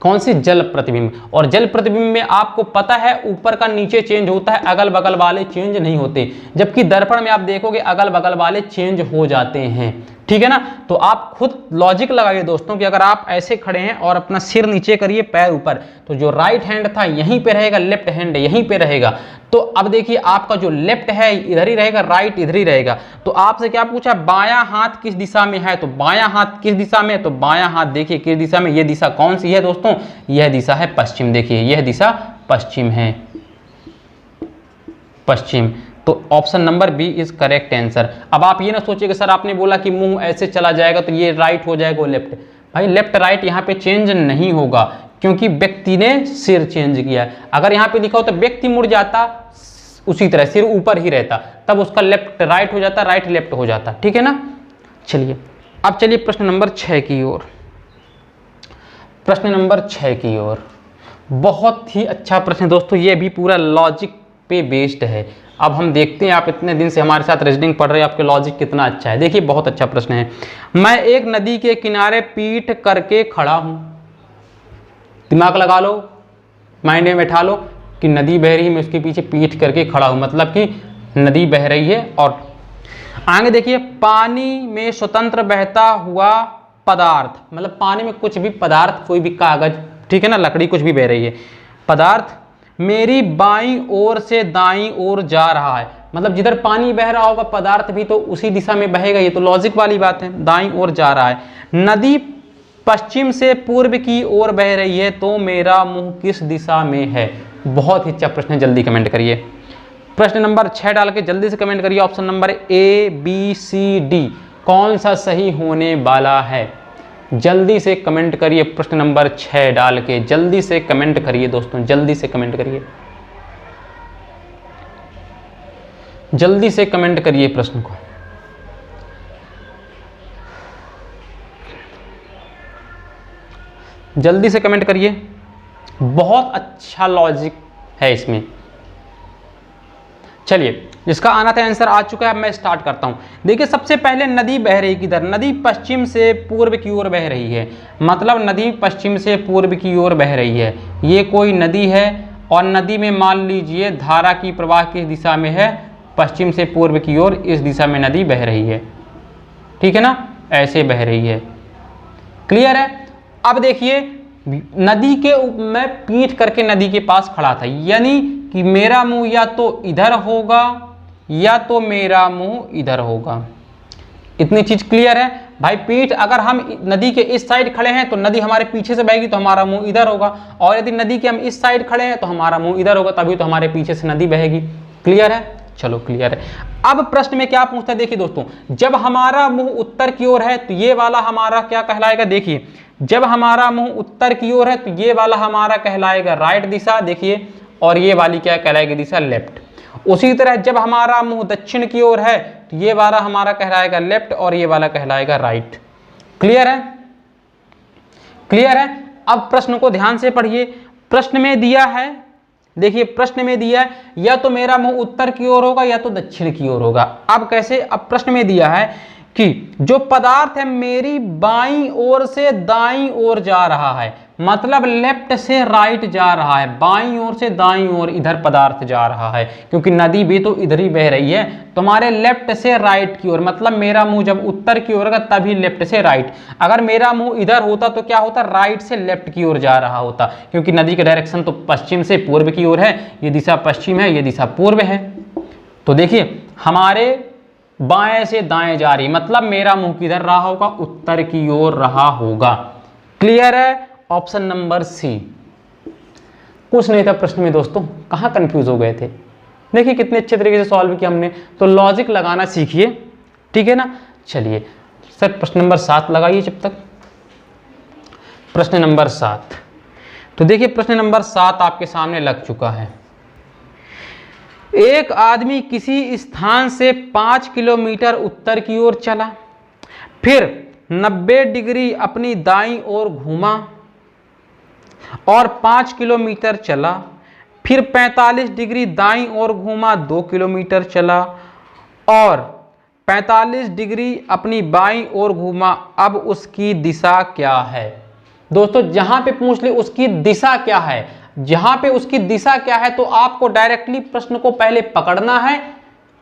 कौन सी, जल प्रतिबिंब। और जल प्रतिबिंब में आपको पता है ऊपर का नीचे चेंज होता है, अगल बगल वाले चेंज नहीं होते, जबकि दर्पण में आप देखोगे अगल बगल वाले चेंज हो जाते हैं, ठीक है ना। तो आप खुद लॉजिक लगाइए दोस्तों कि अगर आप ऐसे खड़े हैं और अपना सिर नीचे करिए पैर ऊपर, तो जो राइट हैंड था यहीं पे रहेगा, लेफ्ट हैंड यहीं पे रहेगा। तो अब देखिए आपका जो लेफ्ट है इधर ही रहेगा, राइट इधर ही रहेगा। तो आपसे क्या पूछा, बायां हाथ किस दिशा में है, तो बायां हाथ किस दिशा में है, तो बायां हाथ देखिए किस दिशा में, यह दिशा कौन सी है दोस्तों, यह दिशा है पश्चिम, देखिए यह दिशा पश्चिम है, पश्चिम। तो option number B is correct answer. अब आप ये ना सोचिए कि सर आपने बोला कि मुंह ऐसे चला जाएगा तो ये राइट हो जाएगा, वो लेफ्ट, भाई लेफ्ट राइट यहाँ पे चेंज नहीं होगा, क्योंकि व्यक्ति ने सिर चेंज किया। अगर यहाँ पे लिखा हो तो व्यक्ति मुड़ जाता उसी तरह, सिर ऊपर ही रहता, तब उसका लेफ्ट राइट हो जाता, राइट लेफ्ट हो जाता, ठीक है ना। चलिए अब चलिए प्रश्न नंबर 6 की ओर, प्रश्न नंबर 6 की ओर। बहुत ही अच्छा प्रश्न दोस्तों, ये भी पूरा लॉजिक पे बेस्ड है। अब हम देखते हैं, आप इतने दिन से हमारे साथ रीजनिंग पढ़ रहे हैं, आपके लॉजिक कितना अच्छा है। देखिए बहुत अच्छा प्रश्न है, मैं एक नदी के किनारे पीठ करके खड़ा हूं, दिमाग लगा लो, माइंड में बैठा लो कि नदी बह रही है, मैं उसके पीछे पीठ करके खड़ा हूं, मतलब कि नदी बह रही है। और आगे देखिए, पानी में स्वतंत्र बहता हुआ पदार्थ, मतलब पानी में कुछ भी पदार्थ, कोई भी कागज, ठीक है ना, लकड़ी, कुछ भी बह रही है, पदार्थ मेरी बाईं ओर से दाईं ओर जा रहा है, मतलब जिधर पानी बह रहा होगा पदार्थ भी तो उसी दिशा में बहेगा, ये तो लॉजिक वाली बात है, दाईं ओर जा रहा है। नदी पश्चिम से पूर्व की ओर बह रही है, तो मेरा मुंह किस दिशा में है। बहुत ही अच्छा प्रश्न है, जल्दी कमेंट करिए। प्रश्न नंबर 6 डाल के जल्दी से कमेंट करिए, option number A B C D कौन सा सही होने वाला है, जल्दी से कमेंट करिए। प्रश्न नंबर 6 डाल के जल्दी से कमेंट करिए दोस्तों, जल्दी से कमेंट करिए, जल्दी से कमेंट करिए प्रश्न को। जल्दी से कमेंट करिए, बहुत अच्छा लॉजिक है इसमें। चलिए, जिसका आना था आंसर आ चुका है। अब मैं स्टार्ट करता हूँ। देखिए, सबसे पहले नदी बह रही किधर, नदी पश्चिम से पूर्व की ओर बह रही है, मतलब नदी पश्चिम से पूर्व की ओर बह रही है। ये कोई नदी है और नदी में मान लीजिए धारा की प्रवाह किस दिशा में है, पश्चिम से पूर्व की ओर, इस दिशा में नदी बह रही है। ठीक है ना, ऐसे बह रही है। क्लियर है। अब देखिए, नदी के मैं पीठ करके नदी के पास खड़ा था, यानी कि मेरा मुंह या तो इधर होगा या तो मेरा मुंह इधर होगा। इतनी चीज क्लियर है भाई। पीठ, अगर हम नदी के इस साइड खड़े हैं तो नदी हमारे पीछे से बहेगी तो हमारा मुंह इधर होगा, और यदि नदी के हम इस साइड खड़े हैं तो हमारा मुंह इधर होगा, तभी तो हमारे पीछे से नदी बहेगी। क्लियर है, चलो क्लियर है। अब प्रश्न में क्या पूछता है, देखिए दोस्तों, जब हमारा मुंह उत्तर की ओर है तो ये वाला हमारा क्या कहलाएगा, देखिए जब हमारा मुंह उत्तर की ओर है तो ये वाला हमारा कहलाएगा राइट दिशा, देखिए, और ये वाली क्या कहलाएगी दिशा, लेफ्ट। उसी तरह जब हमारा मुंह दक्षिण की ओर है तो ये वाला हमारा कहलाएगा लेफ्ट और ये वाला कहलाएगा राइट। क्लियर है, क्लियर है। अब प्रश्न को ध्यान से पढ़िए। प्रश्न में दिया है, देखिए प्रश्न में दिया है या तो मेरा मुंह उत्तर की ओर होगा या तो दक्षिण की ओर होगा। अब कैसे, अब प्रश्न में दिया है कि जो पदार्थ है मेरी बाईं ओर से दाईं ओर जा रहा है, मतलब लेफ्ट से राइट जा रहा है, बाईं ओर से दाईं ओर इधर पदार्थ जा रहा है, क्योंकि नदी भी तो इधर ही बह रही है। तो हमारे लेफ्ट से राइट की ओर, मतलब मेरा मुंह जब उत्तर की ओर होगा तभी लेफ्ट से राइट। अगर मेरा मुंह इधर होता तो क्या होता, राइट से लेफ्ट की ओर जा रहा होता, क्योंकि नदी का डायरेक्शन तो पश्चिम से पूर्व की ओर है। ये दिशा पश्चिम है, ये दिशा पूर्व है। तो देखिए हमारे बाएं से दाएं जा रही, मतलब मेरा मुंह किधर रहा होगा, उत्तर की ओर रहा होगा। क्लियर है, ऑप्शन नंबर सी। कुछ नहीं था प्रश्न में दोस्तों, कहां कंफ्यूज हो गए थे। देखिए कितने अच्छे तरीके से सॉल्व किया हमने। तो लॉजिक लगाना सीखिए, ठीक है ना। चलिए सर, प्रश्न नंबर 7 लगाइए जब तक। प्रश्न नंबर 7, तो देखिए प्रश्न नंबर 7 आपके सामने लग चुका है। एक आदमी किसी स्थान से 5 किलोमीटर उत्तर की ओर चला, फिर 90 डिग्री अपनी दाईं ओर घूमा और 5 किलोमीटर चला, फिर 45 डिग्री दाईं ओर घूमा, 2 किलोमीटर चला और 45 डिग्री अपनी बाईं ओर घूमा। अब उसकी दिशा क्या है। दोस्तों जहां पे पूछ ले उसकी दिशा क्या है, जहां पे उसकी दिशा क्या है, तो आपको डायरेक्टली प्रश्न को पहले पकड़ना है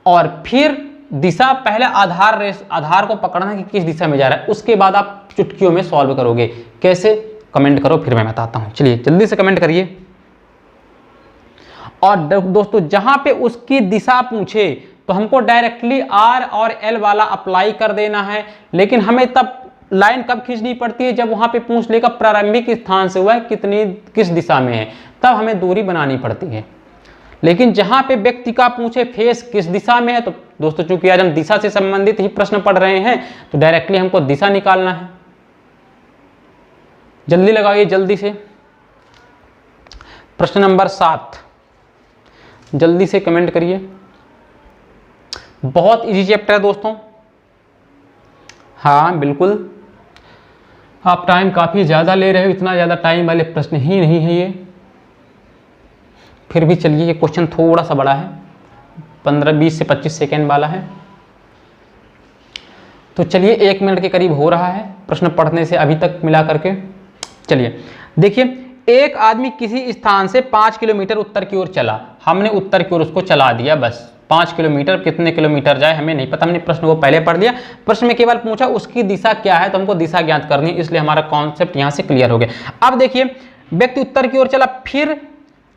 और फिर दिशा, पहले आधार को पकड़ना है कि किस दिशा में जा रहा है, उसके बाद आप चुटकियों में सॉल्व करोगे। कैसे, कमेंट करो फिर मैं बताता हूं। चलिए जल्दी से कमेंट करिए। और दोस्तों जहां पे उसकी दिशा पूछे तो हमको डायरेक्टली आर और एल वाला अप्लाई कर देना है, लेकिन हमें तब लाइन कब खींचनी पड़ती है, जब वहां पे पूछ लेगा प्रारंभिक स्थान से हुआ कितनी किस दिशा में है, तब हमें दूरी बनानी पड़ती है। लेकिन जहां पे व्यक्ति का पूछे फेस किस दिशा में है, तो दोस्तों चूंकि आज हम दिशा से संबंधित ही प्रश्न पढ़ रहे हैं तो डायरेक्टली हमको दिशा निकालना है। जल्दी लगाइए, जल्दी से। प्रश्न नंबर 7 जल्दी से कमेंट करिए। बहुत इजी चैप्टर है दोस्तों। हाँ बिल्कुल, आप टाइम काफ़ी ज़्यादा ले रहे हो, इतना ज़्यादा टाइम वाले प्रश्न ही नहीं है ये। फिर भी चलिए, ये क्वेश्चन थोड़ा सा बड़ा है, 15-20 से 25 सेकेंड वाला है। तो चलिए 1 मिनट के करीब हो रहा है प्रश्न पढ़ने से अभी तक मिला करके। चलिए देखिए, एक आदमी किसी स्थान से 5 किलोमीटर उत्तर की ओर चला, हमने उत्तर की ओर उसको चला दिया, बस 5 किलोमीटर, कितने किलोमीटर जाए हमें नहीं पता, हमने प्रश्न को पहले पढ़ लिया। प्रश्न में केवल पूछा उसकी दिशा क्या है, तो हमको दिशा ज्ञात करनी है, इसलिए हमारा कॉन्सेप्ट यहाँ से क्लियर हो गया। अब देखिए, व्यक्ति उत्तर की ओर चला, फिर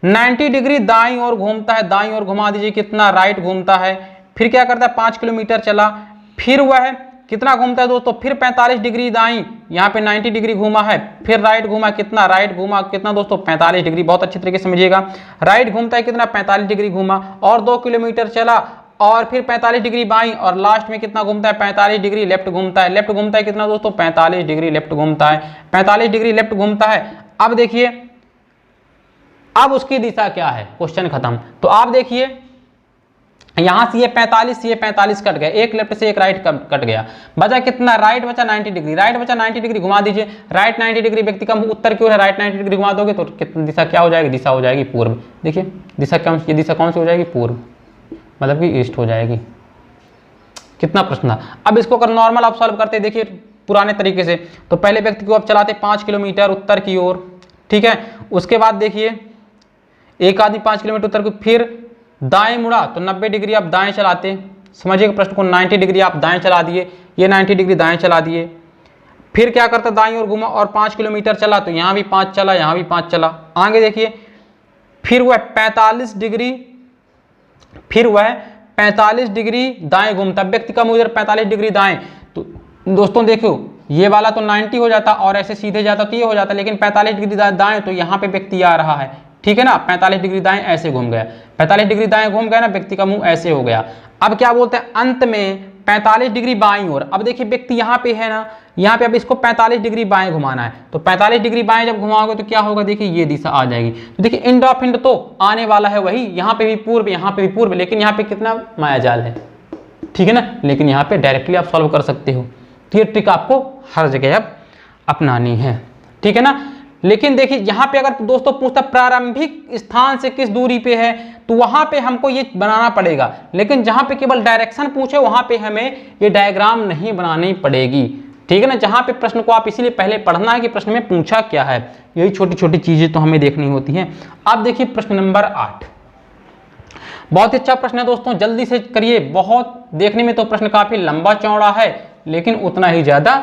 90 डिग्री दाईं ओर घूमता है, दाईं ओर घुमा दीजिए, कितना राइट घूमता है, फिर क्या करता है 5 किलोमीटर चला, फिर वह कितना घूमता है दोस्तों, फिर 45 डिग्री दाईं, यहाँ पे 90 डिग्री घूमा है, फिर राइट घूमा, कितना राइट घूमा, कितना दोस्तों 45 डिग्री, बहुत अच्छे तरीके से समझिएगा। राइट घूमता है कितना, 45 डिग्री घूमा और 2 किलोमीटर चला और फिर 45 डिग्री बाईं और लास्ट में कितना घूमता है, 45 डिग्री लेफ्ट घूमता है। लेफ्ट घूमता है कितना दोस्तों, 45 डिग्री लेफ्ट घूमता है, 45 डिग्री लेफ्ट घूमता है। अब देखिए, अब उसकी दिशा क्या है, क्वेश्चन खत्म। तो आप देखिए यहां से ये 45 कट गया, एक लेफ्ट से एक राइट कट गया, बचा कितना, राइट बचा 90 डिग्री, राइट बचा 90 डिग्री, घुमा दीजिए, राइट 90 डिग्री, व्यक्ति का उत्तर की ओर है, राइट 90 डिग्री घुमा दोगे तो कितनी दिशा क्या हो जाएगी, दिशा हो जाएगी पूर्व। देखिए दिशा क्या, ये दिशा कौन सी हो जाएगी, पूर्व। मतलब कि ईस्ट हो जाएगी। कितना प्रश्न था। अब इसको अगर नॉर्मल आप सॉल्व करते, देखिए पुराने तरीके से, तो पहले व्यक्ति को आप चलाते 5 किलोमीटर उत्तर की ओर, ठीक है। उसके बाद देखिए एक आदमी 5 किलोमीटर उत्तर को, फिर दाएं मुड़ा तो 90 डिग्री आप दाएं चलाते, समझिएगा प्रश्न को, 90 डिग्री आप दाएं चला दिए, ये 90 डिग्री दाएं चला दिए। फिर क्या करता, दाएं ओर घुमा और 5 किलोमीटर चला, तो यहाँ भी 5 चला, यहाँ भी 5 चला। आगे देखिए फिर वह 45 डिग्री, फिर वह 45 डिग्री दाएं घूमता, व्यक्ति का मुंह इधर 45 डिग्री दाएं। तो दोस्तों देखो ये वाला तो 90 हो जाता और ऐसे सीधे जाता तो ये हो जाता, लेकिन 45 डिग्री दाएं तो यहाँ पे व्यक्ति आ रहा है, ठीक है ना। 45 डिग्री दाएं ऐसे घूम गया, 45 डिग्री दाएं घूम गया ना, व्यक्ति का मुंह ऐसे हो गया। अब क्या बोलते हैं, अंत में 45 डिग्री बाईं ओर। अब देखिए व्यक्ति यहाँ पे है ना, यहाँ पे अब इसको 45 डिग्री बाएं घुमाना है, तो 45 डिग्री बाएं जब घुमाओगे तो क्या होगा, देखिए ये दिशा आ जाएगी। तो देखिए इंड ऑफ इंड तो आने वाला है वही, यहाँ पे भी पूर्व, यहाँ पे भी पूर्व, लेकिन यहाँ पे कितना मायाजाल है, ठीक है ना। लेकिन यहाँ पे डायरेक्टली आप सॉल्व कर सकते हो, तो ये ट्रिक आपको हर जगह अब अपनानी है, ठीक है ना। लेकिन देखिए यहाँ पे अगर दोस्तों पूछता प्रारंभिक स्थान से किस दूरी पे है, तो वहां पे हमको ये बनाना पड़ेगा, लेकिन जहां पे केवल डायरेक्शन पूछे वहां पे हमें ये डायग्राम नहीं बनानी पड़ेगी, ठीक है ना। जहां पे प्रश्न को आप इसीलिए पहले पढ़ना है कि प्रश्न में पूछा क्या है, यही छोटी छोटी चीजें तो हमें देखनी होती हैं। अब देखिए प्रश्न नंबर 8, बहुत ही अच्छा प्रश्न है दोस्तों, जल्दी से करिए। बहुत देखने में तो प्रश्न काफी लंबा चौड़ा है, लेकिन उतना ही ज्यादा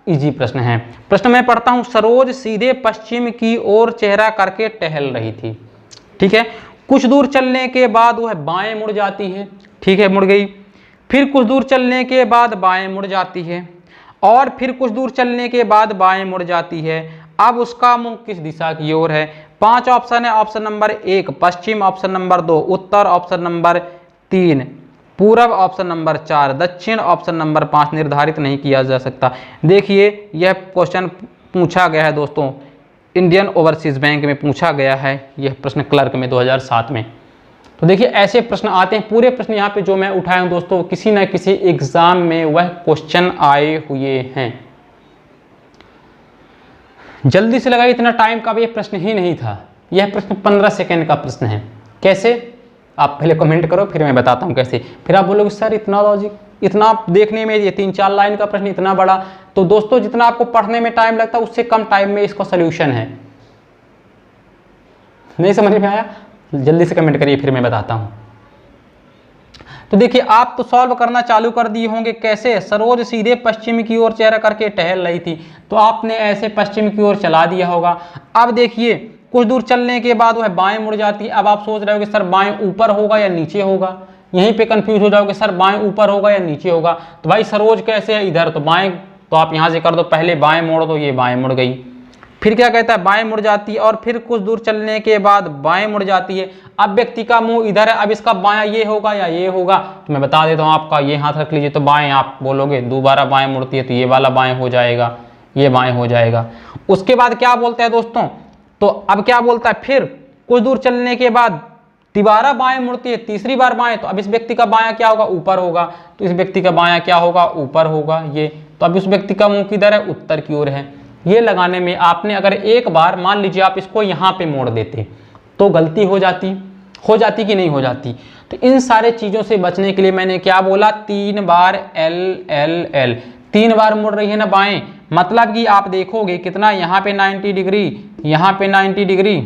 इजी प्रश्न है। प्रश्न मैं पढ़ता हूं, सरोज सीधे पश्चिम की ओर चेहरा करके टहल रही थी, ठीक है। कुछ दूर चलने के बाद वह बाएं मुड़ जाती है, ठीक है, मुड़ गई। फिर कुछ दूर चलने के बाद बाएं मुड़ जाती है, और फिर कुछ दूर चलने के बाद बाएं मुड़ जाती है। अब उसका मुंह किस दिशा की ओर है। 5 ऑप्शन है, ऑप्शन नंबर 1 पश्चिम, ऑप्शन नंबर 2 उत्तर, ऑप्शन नंबर 3 पूरब, ऑप्शन नंबर 4 दक्षिण, ऑप्शन नंबर 5 निर्धारित नहीं किया जा सकता। देखिए यह क्वेश्चन पूछा गया है दोस्तों, इंडियन ओवरसीज बैंक में पूछा गया है यह प्रश्न, क्लर्क में 2007 में। तो देखिए ऐसे प्रश्न आते हैं, पूरे प्रश्न यहाँ पे जो मैं उठाया हूँ दोस्तों, किसी न किसी एग्जाम में वह क्वेश्चन आए हुए हैं। जल्दी से लगाइए, इतना टाइम का भी यह प्रश्न ही नहीं था, यह प्रश्न 15 सेकेंड का प्रश्न है। कैसे, आप पहले कमेंट करो फिर मैं बताता हूँ कैसे। फिर आप बोलोगे सर इतना लॉजिक, इतना देखने में ये 3-4 लाइन का प्रश्न इतना बड़ा। तो दोस्तों जितना आपको पढ़ने में टाइम लगता है उससे कम टाइम में इसका सोल्यूशन है। नहीं समझ में आया, जल्दी से कमेंट करिए फिर मैं बताता हूँ। तो देखिए आप तो सॉल्व करना चालू कर दिए होंगे। कैसे, सरोज सीधे पश्चिम की ओर चेहरा करके टहल रही थी, तो आपने ऐसे पश्चिम की ओर चला दिया होगा। अब देखिए कुछ दूर चलने के बाद वह बाएं मुड़ जाती है। अब आप सोच रहे हो कि सर बाएं ऊपर होगा या नीचे होगा, यहीं पे कंफ्यूज हो जाओगे, सर बाएं ऊपर होगा या नीचे होगा। तो भाई सरोज कैसे है, इधर तो बाएं, तो आप यहाँ से कर दो, पहले बाएं मोड़ दो, ये बाएं मुड़ गई। फिर क्या कहता है, बाएं मुड़ जाती है, और फिर कुछ दूर चलने के बाद बाएं मुड़ जाती है। अब व्यक्ति का मुंह इधर है, अब इसका बायां ये होगा या ये होगा, तो मैं बता देता हूँ आपका, ये हाथ रख लीजिए तो बाएं, आप बोलोगे दोबारा बाएं मुड़ती है तो ये वाला बाएं हो जाएगा, ये बाएं हो जाएगा। उसके बाद क्या बोलते हैं दोस्तों, तो अब क्या बोलता है, फिर कुछ दूर चलने के बाद दोबारा बाएं मुड़ती है, तीसरी बार बाएं, तो अब इस व्यक्ति का बायां क्या होगा, ऊपर होगा, तो इस व्यक्ति का बायां क्या होगा, ऊपर होगा ये। तो अब इस व्यक्ति का मुंह किधर है, उत्तर की ओर है। ये लगाने में आपने अगर एक बार मान लीजिए आप इसको यहाँ पे मोड़ देते तो गलती हो जाती कि नहीं हो जाती। तो इन सारे चीज़ों से बचने के लिए मैंने क्या बोला, 3 बार एल एल एल, 3 बार मुड़ रही है ना बाएं, मतलब कि आप देखोगे कितना, यहाँ पे 90 डिग्री, यहाँ पे 90 डिग्री,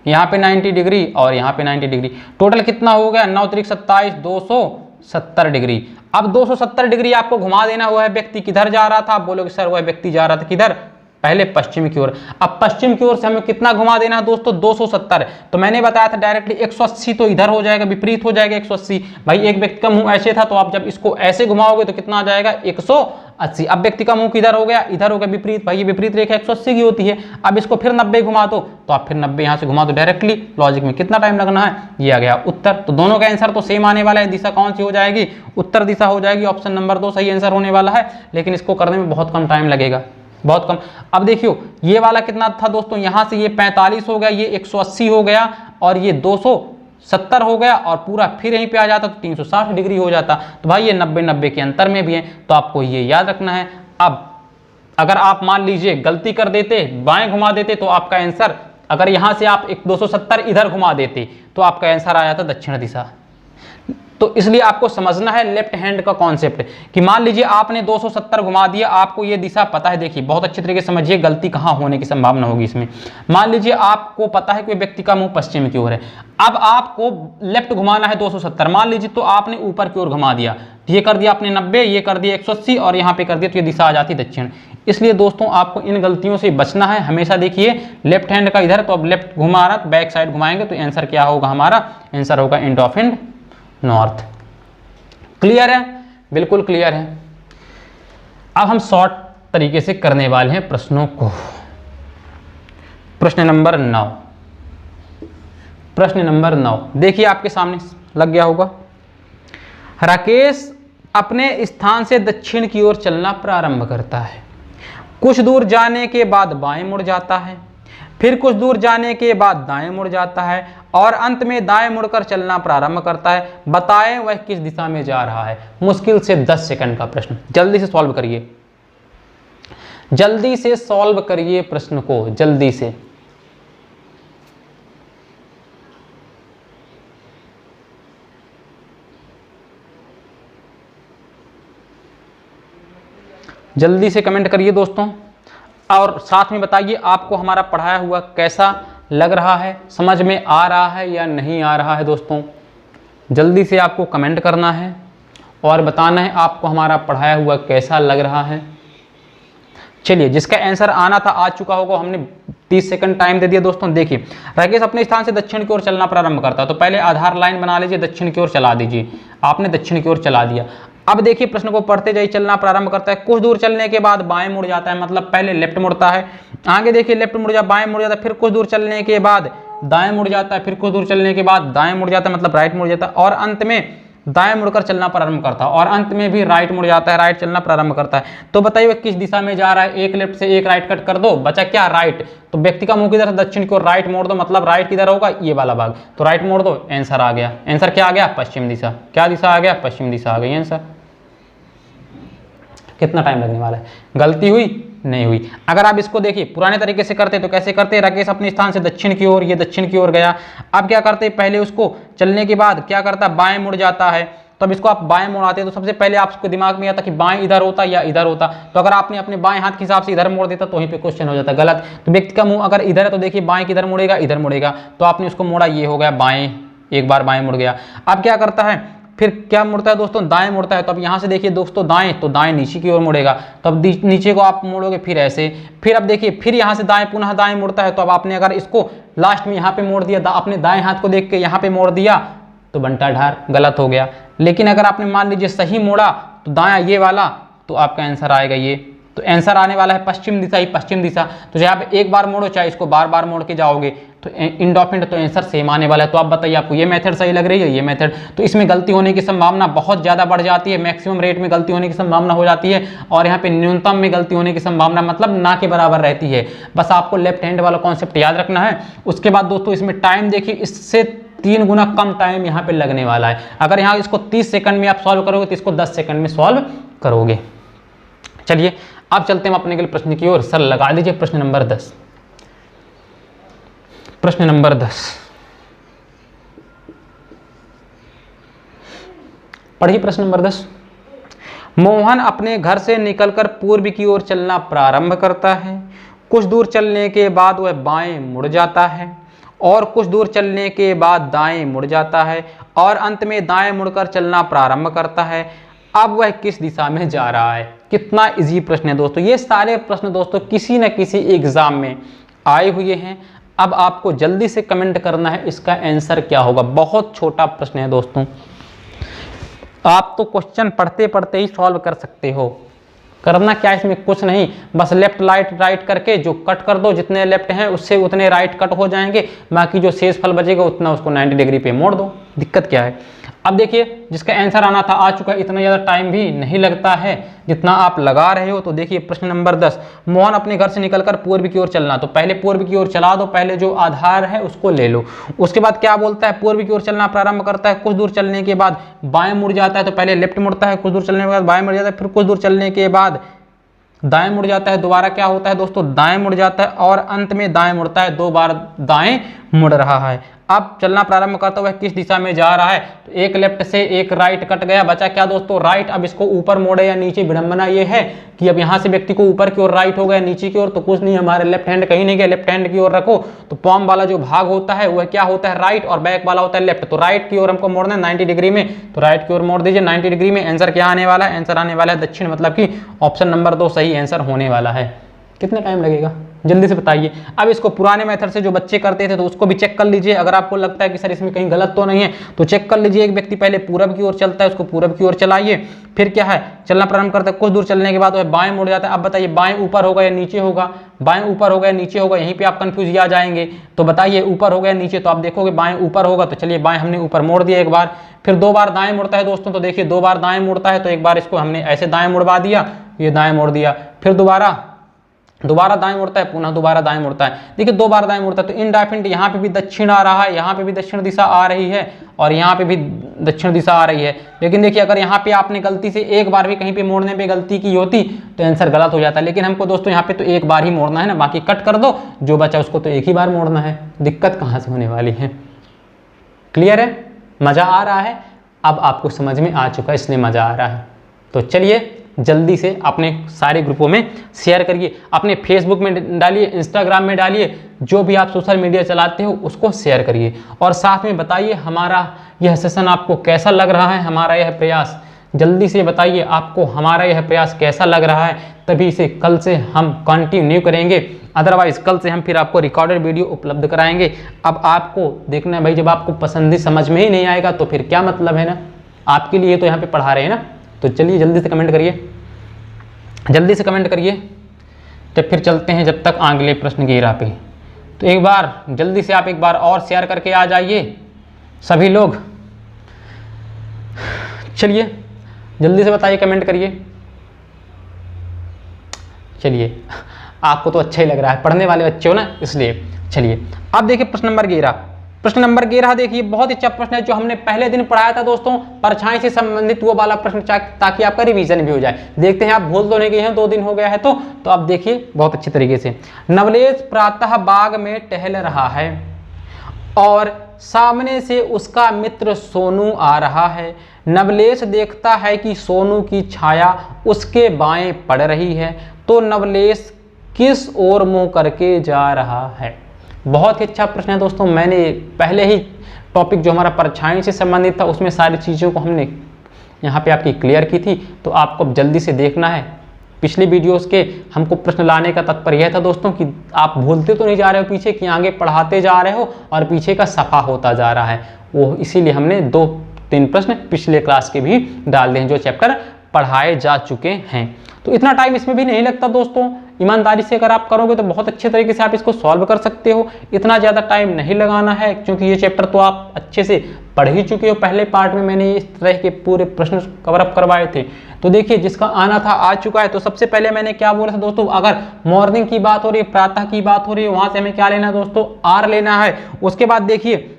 यहाँ पे 90 डिग्री और यहाँ पे 90 डिग्री, टोटल कितना हो गया, 9 त्रिक 27, 270 डिग्री। अब 270 डिग्री आपको घुमा देना हुआ है। व्यक्ति किधर जा रहा था, आप बोलोगे सर वह व्यक्ति जा रहा था किधर, पहले पश्चिम की ओर। अब पश्चिम की ओर से हमें कितना घुमा देना है दोस्तों, 270। तो मैंने बताया था डायरेक्टली 180 तो इधर हो जाएगा, विपरीत हो जाएगा 180। भाई एक व्यक्ति का मुंह ऐसे था, तो आप जब इसको ऐसे घुमाओगे तो कितना आ जाएगा, 180। अब व्यक्ति का मुंह किधर हो गया, इधर हो गया, विपरीत। भाई ये विपरीत रेखा 180 की होती है। अब इसको फिर 90 घुमा दो, तो आप फिर 90 यहाँ से घुमा दो डायरेक्टली। लॉजिक में कितना टाइम लगना है, ये आ गया उत्तर। तो दोनों का आंसर तो सेम आने वाला है। दिशा कौन सी हो जाएगी, उत्तर दिशा हो जाएगी। ऑप्शन नंबर 2 सही आंसर होने वाला है, लेकिन इसको करने में बहुत कम टाइम लगेगा, बहुत कम। अब देखियो ये वाला कितना था दोस्तों, यहां से ये 45 हो गया, ये 180 हो गया और ये 270 हो गया, और पूरा फिर यहीं पे आ जाता तो 360 डिग्री हो जाता। तो भाई ये 90-90 के अंतर में भी है, तो आपको ये याद रखना है। अब अगर आप मान लीजिए गलती कर देते, बाएं घुमा देते, तो आपका आंसर, अगर यहां से आप 270 इधर घुमा देते तो आपका आंसर आ जाता दक्षिण दिशा। तो इसलिए आपको समझना है लेफ्ट हैंड का कॉन्सेप्ट कि मान लीजिए आपने 270 घुमा दिया, आपको ये दिशा पता है। देखिए बहुत अच्छी तरीके से समझिए गलती कहाँ होने की संभावना होगी इसमें। मान लीजिए आपको पता है कि व्यक्ति का मुंह पश्चिम की ओर है, अब आपको लेफ्ट घुमाना है 270, मान लीजिए तो आपने ऊपर की ओर घुमा दिया, ये कर दिया आपने 90, ये कर दिया 180 और यहाँ पे कर दिया, तो ये दिशा आ जाती दक्षिण। इसलिए दोस्तों आपको इन गलतियों से बचना है। हमेशा देखिए लेफ्ट हैंड का इधर, तो अब लेफ्ट घुमा रहा, बैक साइड घुमाएंगे तो आंसर क्या होगा हमारा, आंसर होगा एंड ऑफ इंड नॉर्थ। क्लियर है, बिल्कुल क्लियर है। अब हम शॉर्ट तरीके से करने वाले हैं प्रश्नों को। प्रश्न नंबर 9, प्रश्न नंबर 9 देखिए आपके सामने लग गया होगा। राकेश अपने स्थान से दक्षिण की ओर चलना प्रारंभ करता है, कुछ दूर जाने के बाद बाएं मुड़ जाता है, फिर कुछ दूर जाने के बाद दाएं मुड़ जाता है और अंत में दाएं मुड़कर चलना प्रारंभ करता है। बताएं वह किस दिशा में जा रहा है। मुश्किल से 10 सेकंड का प्रश्न, जल्दी से सॉल्व करिए, जल्दी से सॉल्व करिए प्रश्न को, जल्दी से। जल्दी से कमेंट करिए दोस्तों, और साथ में बताइए आपको हमारा पढ़ाया हुआ कैसा लग रहा है, समझ में आ रहा है या नहीं आ रहा है। दोस्तों जल्दी से आपको कमेंट करना है और बताना है आपको हमारा पढ़ाया हुआ कैसा लग रहा है। चलिए जिसका आंसर आना था आ चुका होगा, हमने 30 सेकंड टाइम दे दिया। दोस्तों देखिए राकेश अपने स्थान से दक्षिण की ओर चलना प्रारंभ करता है, तो पहले आधार लाइन बना लीजिए, दक्षिण की ओर चला दीजिए। आपने दक्षिण की ओर चला दिया। अब देखिए प्रश्न को पढ़ते जाइए, चलना प्रारंभ करता है, कुछ दूर चलने के बाद बाएं मुड़ जाता है, मतलब पहले लेफ्ट मुड़ता है, आगे देखिए लेफ्ट मुड़ जाता, बाएं मुड़ जाता है, फिर कुछ दूर चलने के बाद दाएं मुड़ जाता है, फिर कुछ दूर चलने के बाद दाएं मुड़ जाता है, मतलब राइट मुड़ जाता है, और अंत में दाएं मुड़कर चलना प्रारंभ करता है, और अंत में भी राइट मुड़ जाता है, राइट चलना प्रारंभ करता है। तो बताइए किस दिशा में जा रहा है। एक लेफ्ट से एक राइट कट कर दो, बचा क्या, राइट। तो व्यक्ति का मुंह किधर है, दक्षिण की ओर, राइट मोड़ दो, मतलब राइट किधर होगा, ये वाला भाग, तो राइट मोड़ दो, आंसर आ गया। आंसर क्या आ गया, पश्चिम दिशा। क्या दिशा आ गया, पश्चिम दिशा आ गई आंसर। कितना टाइम लगने वाला है, गलती हुई नहीं हुई। अगर आप इसको देखिए पुराने तरीके से करते तो कैसे करते, राकेश अपने स्थान से दक्षिण की ओर, ये दक्षिण की ओर गया, अब क्या करते, पहले उसको चलने के बाद क्या करता, बाएं मुड़ जाता है, तो अब इसको आप बाएं मोड़ आते तो सबसे पहले आपको दिमाग में आता कि बाएं इधर होता या इधर होता, तो अगर आपने अपने बाएं हाथ के हिसाब से इधर मोड़ देता तो वहीं पे क्वेश्चन हो जाता गलत। तो व्यक्ति का मुंह अगर इधर है तो देखिए बाएं किधर मुड़ेगा, इधर मुड़ेगा, तो आपने उसको मोड़ा, ये हो गया बाएं, एक बार बाएं मुड़ गया। अब क्या करता है, फिर क्या मुड़ता है दोस्तों, दाएं मुड़ता है, तो अब यहाँ से देखिए दोस्तों दाएं, तो दाएं नीचे की ओर मुड़ेगा, तो अब नीचे को आप मोड़ोगे, फिर ऐसे, फिर अब देखिए फिर यहाँ से दाएं पुनः दाएं मुड़ता है, तो अब आपने अगर इसको लास्ट में यहाँ पे मोड़ दिया, अपने दाएं हाथ को देख के यहाँ पे मोड़ दिया तो बंटा ढार, गलत हो गया। लेकिन अगर आपने मान लीजिए सही मोड़ा तो दायां ये वाला, तो आपका आंसर आएगा ये, तो आंसर आने वाला है पश्चिम दिशा ही, पश्चिम दिशा। तो चाहे आप एक बार मोड़ो चाहे इसको बार बार मोड़ के जाओगे तो एंड ऑफ इंड तो आंसर सेम आने वाला है। तो आप बताइए आपको ये मेथड सही लग रही है, ये मेथड, तो इसमें गलती होने की संभावना बहुत ज़्यादा बढ़ जाती है, मैक्सिमम रेट में गलती होने की संभावना हो जाती है, और यहाँ पे न्यूनतम में गलती होने की संभावना मतलब ना के बराबर रहती है। बस आपको लेफ्ट हैंड वाला कॉन्सेप्ट याद रखना है। उसके बाद दोस्तों इसमें टाइम देखिए, इससे 3 गुना कम टाइम यहाँ पे लगने वाला है। अगर यहाँ इसको 30 सेकंड में आप सॉल्व करोगे तो इसको 10 सेकंड में सॉल्व करोगे। चलिए अब चलते हैं अपने के लिए प्रश्न की ओर। सर लगा दीजिए प्रश्न नंबर 10। प्रश्न नंबर 10 पढ़िए। प्रश्न नंबर 10, मोहन अपने घर से निकलकर पूर्व की ओर चलना प्रारंभ करता है, कुछ दूर चलने के बाद वह बाएं मुड़ जाता है, और कुछ दूर चलने के बाद दाएं मुड़ जाता है, और अंत में दाएं मुड़कर चलना प्रारंभ करता है। अब वह किस दिशा में जा रहा है। कितना इजी प्रश्न है दोस्तों। ये सारे प्रश्न दोस्तों किसी न किसी एग्जाम में आए हुए हैं। अब आपको जल्दी से कमेंट करना है इसका आंसर क्या होगा। बहुत छोटा प्रश्न है दोस्तों, आप तो क्वेश्चन पढ़ते पढ़ते ही सॉल्व कर सकते हो। करना क्या है इसमें, कुछ नहीं, बस लेफ्ट राइट करके जो कट कर दो, जितने लेफ्ट हैं उससे उतने राइट कट हो जाएंगे, बाकी जो शेष फल बचेगा उतना उसको 90 डिग्री पे मोड़ दो। दिक्कत क्या है। अब देखिए जिसका आंसर आना था आ चुका है, इतना ज़्यादा टाइम भी नहीं लगता है जितना आप लगा रहे हो। तो देखिए प्रश्न नंबर 10, मोहन अपने घर से निकलकर पूर्व की ओर चलना, तो पहले पूर्व की ओर चला दो, पहले जो आधार है उसको ले लो। उसके बाद क्या बोलता है, पूर्व की ओर चलना प्रारंभ करता है, कुछ दूर चलने के बाद बाएं मुड़ जाता है, तो पहले लेफ्ट मुड़ता है, कुछ दूर चलने के बाद बाएं मुड़ जाता है, फिर कुछ दूर चलने के बाद दाएं मुड़ जाता है, दोबारा क्या होता है दोस्तों, दाएं मुड़ जाता है, और अंत में दाएं मुड़ता है, 2 बार दाएं मुड़ रहा है। अब चलना प्रारंभ करता हुआ किस दिशा में जा रहा है, तो एक लेफ्ट से एक राइट कट गया, बचा क्या दोस्तों, राइट। अब इसको ऊपर मोड़े या नीचे, विडंबना ये है कि अब यहाँ से व्यक्ति को ऊपर की ओर राइट हो गया, नीचे की ओर तो कुछ नहीं, हमारे लेफ्ट हैंड कहीं नहीं गया, लेफ्ट हैंड की ओर रखो तो पॉम वाला जो भाग होता है वह क्या होता है, राइट, और बैक वाला होता है लेफ्ट। तो राइट की ओर हमको मोड़ना है 90 डिग्री में, तो राइट की ओर मोड़ दीजिए 90 डिग्री में। आंसर क्या आने वाला है, आंसर आने वाला है दक्षिण, मतलब कि ऑप्शन नंबर 2 सही आंसर होने वाला है। कितना टाइम लगेगा जल्दी से बताइए। अब इसको पुराने मेथड से जो बच्चे करते थे तो उसको भी चेक कर लीजिए। अगर आपको लगता है कि सर इसमें कहीं गलत तो नहीं है तो चेक कर लीजिए। एक व्यक्ति पहले पूरब की ओर चलता है, उसको पूरब की ओर चलाइए, फिर क्या है चलना प्रारंभ करता है, कुछ दूर चलने के बाद वह बाएं मुड़ जाता है। अब बताइए बाएं ऊपर होगा या नीचे होगा, बाएं ऊपर होगा या नीचे होगा, यहीं पे आप कंफ्यूज आ जाएंगे। तो बताइए ऊपर होगा या नीचे, तो आप देखोगे बाएं ऊपर होगा, तो चलिए बाएं हमने ऊपर मोड़ दिया एक बार। फिर 2 बार दाएं मुड़ता है दोस्तों, तो देखिए 2 बार दाएं मुड़ता है, तो एक बार इसको हमने ऐसे दाएं मुड़वा दिया, ये दाएं मोड़ दिया, फिर दोबारा दाएं मुड़ता है, पुनः दोबारा दाएं मुड़ता है। देखिए 2 बार दाएं मुड़ता है, तो इनडेफिनिट यहाँ पे भी दक्षिण आ रहा है, यहाँ पे भी दक्षिण दिशा आ रही है और यहाँ पे भी दक्षिण दिशा आ रही है। लेकिन देखिए अगर यहाँ पे आपने गलती से एक बार भी कहीं पे मोड़ने पे गलती की होती तो आंसर गलत हो जाता है। लेकिन हमको दोस्तों यहाँ पे तो एक बार ही मोड़ना है ना, बाकी कट कर दो, जो बचा उसको तो एक ही बार मोड़ना है, दिक्कत कहाँ से होने वाली है। क्लियर है, मजा आ रहा है, अब आपको समझ में आ चुका है इसलिए मजा आ रहा है। तो चलिए जल्दी से अपने सारे ग्रुपों में शेयर करिए, अपने फेसबुक में डालिए, इंस्टाग्राम में डालिए, जो भी आप सोशल मीडिया चलाते हो उसको शेयर करिए और साथ में बताइए हमारा यह सेशन आपको कैसा लग रहा है, हमारा यह प्रयास। जल्दी से बताइए आपको हमारा यह प्रयास कैसा लग रहा है, तभी से कल से हम कंटिन्यू करेंगे, अदरवाइज कल से हम फिर आपको रिकॉर्डेड वीडियो उपलब्ध कराएंगे। अब आपको देखना है भाई, जब आपको पसंद ही समझ में ही नहीं आएगा तो फिर क्या मतलब है ना, आपके लिए तो यहाँ पे पढ़ा रहे हैं ना। तो चलिए जल्दी से कमेंट करिए, जल्दी से कमेंट करिए, तो फिर चलते हैं जब तक अगले प्रश्न की राह पे। तो एक बार जल्दी से आप एक बार और शेयर करके आ जाइए सभी लोग। चलिए जल्दी से बताइए, कमेंट करिए। चलिए आपको तो अच्छा ही लग रहा है, पढ़ने वाले बच्चे हो ना इसलिए। चलिए अब देखिए प्रश्न नंबर 11। प्रश्न नंबर 11 देखिए बहुत ही अच्छा प्रश्न है, जो हमने पहले दिन पढ़ाया था दोस्तों, परछाई से संबंधित वो वाला प्रश्न, ताकि आपका रिवीजन भी हो जाए। देखते हैं आप भूल तो नहीं गए हैं, 2 दिन हो गया है तो आप देखिए बहुत अच्छी तरीके से। नवलेश प्रातः बाग में टहल रहा है और सामने से उसका मित्र सोनू आ रहा है। नवलेश देखता है कि सोनू की छाया उसके बाएं पड़ रही है, तो नवलेश किस ओर मुंह करके जा रहा है। बहुत ही अच्छा प्रश्न है दोस्तों। मैंने पहले ही टॉपिक जो हमारा परछाई से संबंधित था उसमें सारी चीज़ों को हमने यहाँ पे आपकी क्लियर की थी, तो आपको अब जल्दी से देखना है। पिछली वीडियोस के हमको प्रश्न लाने का तात्पर्य यह था दोस्तों कि आप भूलते तो नहीं जा रहे हो पीछे, कि आगे पढ़ाते जा रहे हो और पीछे का सफा होता जा रहा है। वो इसीलिए हमने 2-3 प्रश्न पिछले क्लास के भी डाल दिए हैं जो चैप्टर पढ़ाए जा चुके हैं। तो इतना टाइम इसमें भी नहीं लगता दोस्तों, ईमानदारी से अगर आप करोगे तो बहुत अच्छे तरीके से आप इसको सॉल्व कर सकते हो। इतना ज़्यादा टाइम नहीं लगाना है, क्योंकि ये चैप्टर तो आप अच्छे से पढ़ ही चुके हो। पहले पार्ट में मैंने इस तरह के पूरे प्रश्न कवर अप करवाए थे। तो देखिए जिसका आना था आ चुका है। तो सबसे पहले मैंने क्या बोला था दोस्तों, अगर मॉर्निंग की बात हो रही है, प्रातः की बात हो रही है, वहाँ से हमें क्या लेना है दोस्तों, आर लेना है। उसके बाद देखिए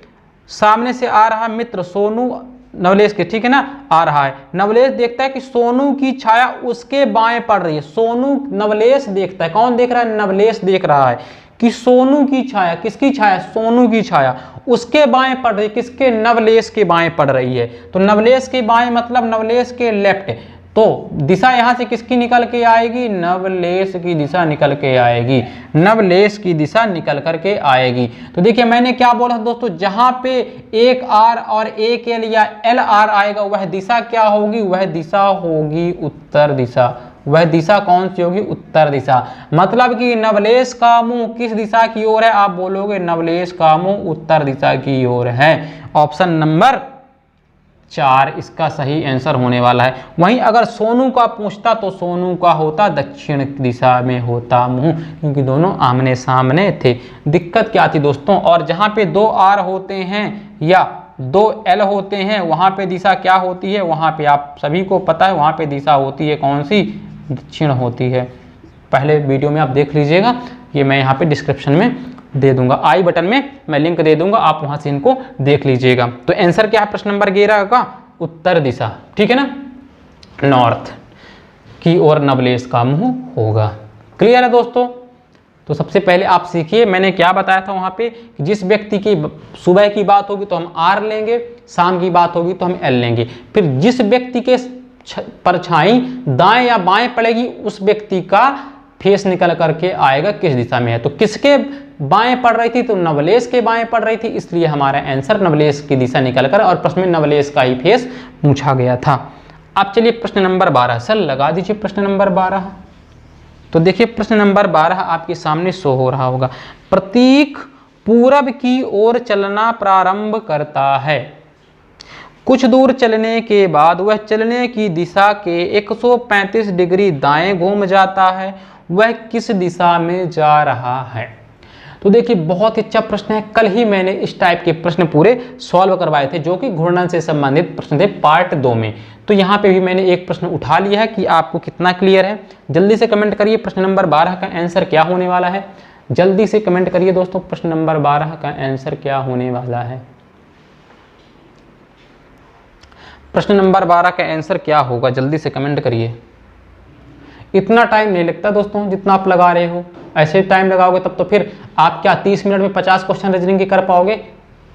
सामने से आ रहा मित्र सोनू नवलेश के, ठीक है ना, आ रहा है। नवलेश देखता है कि सोनू की छाया उसके बाएं पड़ रही है। सोनू नवलेश देखता है, कौन देख रहा है, नवलेश देख रहा है कि सोनू की छाया, किसकी छाया, सोनू की छाया उसके बाएं पड़ रही है, किसके, नवलेश के बाएं पड़ रही है। तो नवलेश के बाएं मतलब नवलेश के लेफ्ट, तो दिशा यहां से किसकी निकल के आएगी, नवलेश की दिशा निकल के आएगी, नवलेश की दिशा निकल करके आएगी। तो देखिए मैंने क्या बोला दोस्तों, जहां पे एक आर और एक एल या एल आर आएगा वह दिशा क्या होगी, वह दिशा होगी उत्तर दिशा। वह दिशा कौन सी होगी, उत्तर दिशा। मतलब कि नवलेश का मुंह किस दिशा की ओर है, आप बोलोगे नवलेश का मुंह उत्तर दिशा की ओर है। ऑप्शन नंबर 4 इसका सही आंसर होने वाला है। वहीं अगर सोनू का पूछता तो सोनू का होता दक्षिण दिशा में होता मुंह, क्योंकि दोनों आमने सामने थे। दिक्कत क्या थी दोस्तों, और जहां पे 2 आर होते हैं या 2 एल होते हैं वहां पे दिशा क्या होती है, वहां पे आप सभी को पता है वहां पे दिशा होती है कौन सी, दक्षिण होती है। पहले वीडियो में आप देख लीजिएगा, ये मैं यहाँ पे डिस्क्रिप्शन में दे दूंगा, आई बटन में मैं लिंक दे दूंगा, आप वहां से इनको देख लीजिएगा। तो आंसर क्या है प्रश्न नंबर 11 का, उत्तर दिशा, ठीक है ना, नॉर्थ की ओर नवलेश का मुंह होगा। क्लियर है दोस्तों। तो सबसे पहले आप सीखिए मैंने क्या बताया था वहाँ पे, जिस व्यक्ति की सुबह की बात होगी तो हम आर लेंगे, शाम की बात होगी तो हम एल लेंगे। फिर जिस व्यक्ति के परछाई दाएं या बाएं पड़ेगी उस व्यक्ति का फेस निकल करके आएगा किस दिशा में है। तो किसके बाएं पड़ रही थी, तो नवलेश के बाएं पड़ रही थी, इसलिए हमारा आंसर नवलेश की दिशा निकल कर, और प्रश्न में नवलेश का ही फेस पूछा गया था। अब चलिए प्रश्न नंबर 12, सर लगा दीजिए प्रश्न नंबर 12। तो देखिए प्रश्न नंबर 12 आपके सामने शो हो रहा होगा। प्रतीक पूरब की ओर चलना प्रारंभ करता है, कुछ दूर चलने के बाद वह चलने की दिशा के 135 डिग्री दाएं घूम जाता है, वह किस दिशा में जा रहा है। तो देखिए बहुत ही अच्छा प्रश्न है। कल ही मैंने इस टाइप के प्रश्न पूरे सॉल्व करवाए थे जो कि घूर्णन से संबंधित प्रश्न थे पार्ट 2 में। तो यहाँ पे भी मैंने एक प्रश्न उठा लिया है कि आपको कितना क्लियर है। जल्दी से कमेंट करिए प्रश्न नंबर 12 का आंसर क्या होने वाला है। जल्दी से कमेंट करिए दोस्तों, प्रश्न नंबर 12 का आंसर क्या होने वाला है। प्रश्न नंबर 12 का आंसर क्या होगा, जल्दी से कमेंट करिए। इतना टाइम नहीं लगता दोस्तों जितना आप लगा रहे हो। ऐसे टाइम लगाओगे तब तो फिर आप क्या 30 मिनट में 50 क्वेश्चन रीजनिंग के कर पाओगे,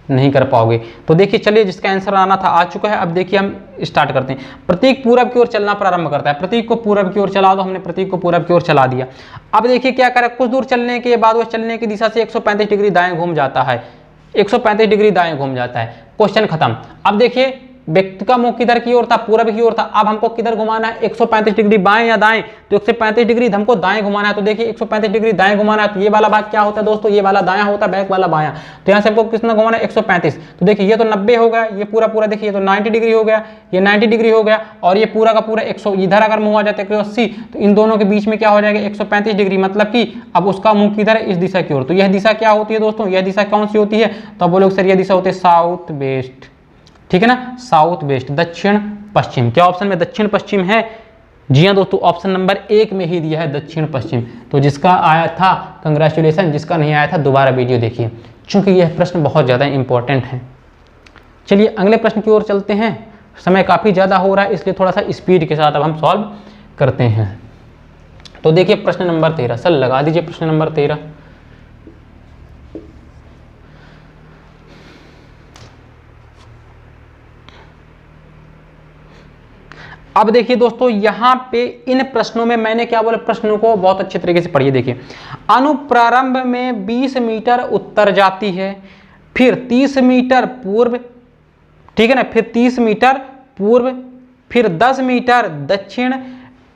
नहीं कर पाओगे। तो देखिए चलिए जिसका आंसर आना था आ चुका है। अब देखिए हम स्टार्ट करते हैं। प्रतीक पूरब की ओर चलना प्रारंभ करता है, प्रतीक को पूरब की ओर चला दो, हमने प्रतीक को पूरब की ओर चला दिया। अब देखिए क्या करें, कुछ दूर चलने के बाद वह चलने की दिशा से 135 डिग्री दाएं घूम जाता है, 135 डिग्री दाएं घूम जाता है। क्वेश्चन खत्म। अब देखिए व्यक्ति का मुंह किधर की ओर था, पूरब की ओर था। अब हमको किधर घुमाना है, 135 डिग्री बाएं या दाएं, तो 135 डिग्री हमको दाएं घुमाना है। तो देखिए 135 डिग्री दाएं घुमाना है, तो ये वाला भाग क्या होता है दोस्तों, ये वाला दायां होता है, बैक वाला बायां। तो यहाँ से हमको कितना घुमाना है 135। तो देखिए ये तो 90 हो गया, ये पूरा पूरा देखिए ये तो 90 डिग्री हो गया, ये 90 डिग्री हो गया, और ये पूरा का पूरा 100। इधर अगर मुंह आ जाता है 180, तो इन दोनों के बीच में क्या हो जाएगा 135 डिग्री, मतलब कि अब उसका मुंह किधर है, इस दिशा की ओर। तो यह दिशा क्या होती है दोस्तों, यह दिशा कौन सी होती है, तो आप बोलोगे सर यह दिशा होती है साउथ वेस्ट, ठीक है ना, साउथ वेस्ट, दक्षिण पश्चिम। क्या ऑप्शन में दक्षिण पश्चिम है? जी हाँ दोस्तों, ऑप्शन नंबर 1 में ही दिया है दक्षिण पश्चिम। तो जिसका आया था कंग्रेचुलेसन, जिसका नहीं आया था दोबारा वीडियो देखिए, चूंकि यह प्रश्न बहुत ज़्यादा इंपॉर्टेंट है। चलिए अगले प्रश्न की ओर चलते हैं। समय काफ़ी ज़्यादा हो रहा है इसलिए थोड़ा सा स्पीड के साथ अब हम सॉल्व करते हैं। तो देखिए प्रश्न नंबर 13, सर लगा दीजिए प्रश्न नंबर 13। अब देखिए दोस्तों यहाँ पे इन प्रश्नों में मैंने क्या बोला, प्रश्नों को बहुत अच्छे तरीके से पढ़िए। देखिए अनुप्रारंभ में 20 मीटर उत्तर जाती है, फिर 30 मीटर पूर्व, ठीक है ना, फिर 30 मीटर पूर्व, फिर 10 मीटर दक्षिण,